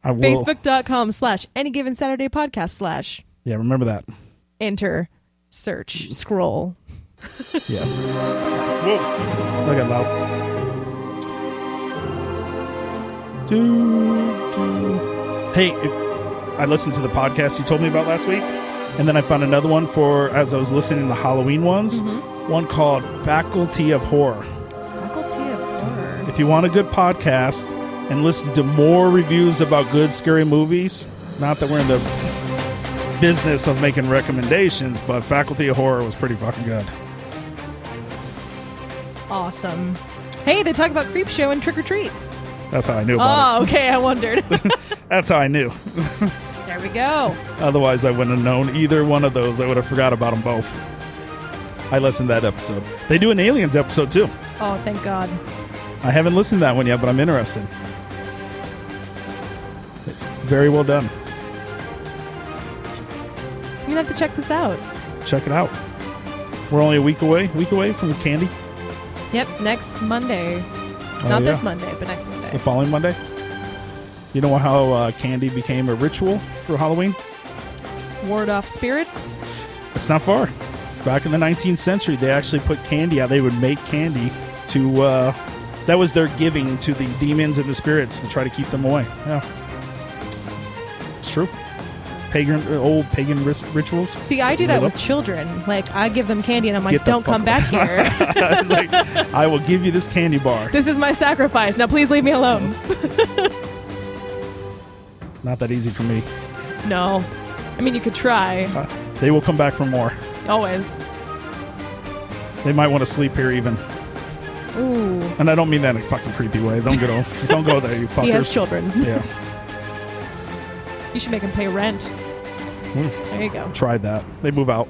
Facebook.com/Any Given Saturday podcast/ Yeah, remember that. Enter, search, scroll. Yeah. Whoa. That got loud. Hey, I listened to the podcast you told me about last week, and then I found another one as I was listening to the Halloween ones, one called Faculty of Horror. Faculty of Horror. If you want a good podcast and listen to more reviews about good scary movies, not that we're in the business of making recommendations, but Faculty of Horror was pretty fucking good. Awesome. Hey, they talk about Creepshow and Trick or Treat. That's how I knew about it. Oh, okay. I wondered. That's how I knew. There we go. Otherwise, I wouldn't have known either one of those. I would have forgot about them both. I listened to that episode. They do an Aliens episode, too. Oh, thank God. I haven't listened to that one yet, but I'm interested. Very well done. You're going to have to check this out. Check it out. We're only a week away from Candy. Yep, next Monday. Oh, Not yeah. this Monday, but next Monday. The following Monday. You know how candy became a ritual for Halloween? Ward off spirits. It's not far. Back in the 19th century, they actually put candy out. They would make candy to to that was their giving to the demons and the spirits to try to keep them away. Yeah, it's true. Old pagan rituals. See, I do that with children. Like, I give them candy, and I'm like, don't come back here. Like, I will give you this candy bar. This is my sacrifice. Now please leave me alone. Not that easy for me. No. I mean, you could try. They will come back for more. Always. They might want to sleep here even. Ooh. And I don't mean that in a fucking creepy way. Don't go there, you fuckers. He has children. Yeah. You should make him pay rent. There you go. Tried that. They move out.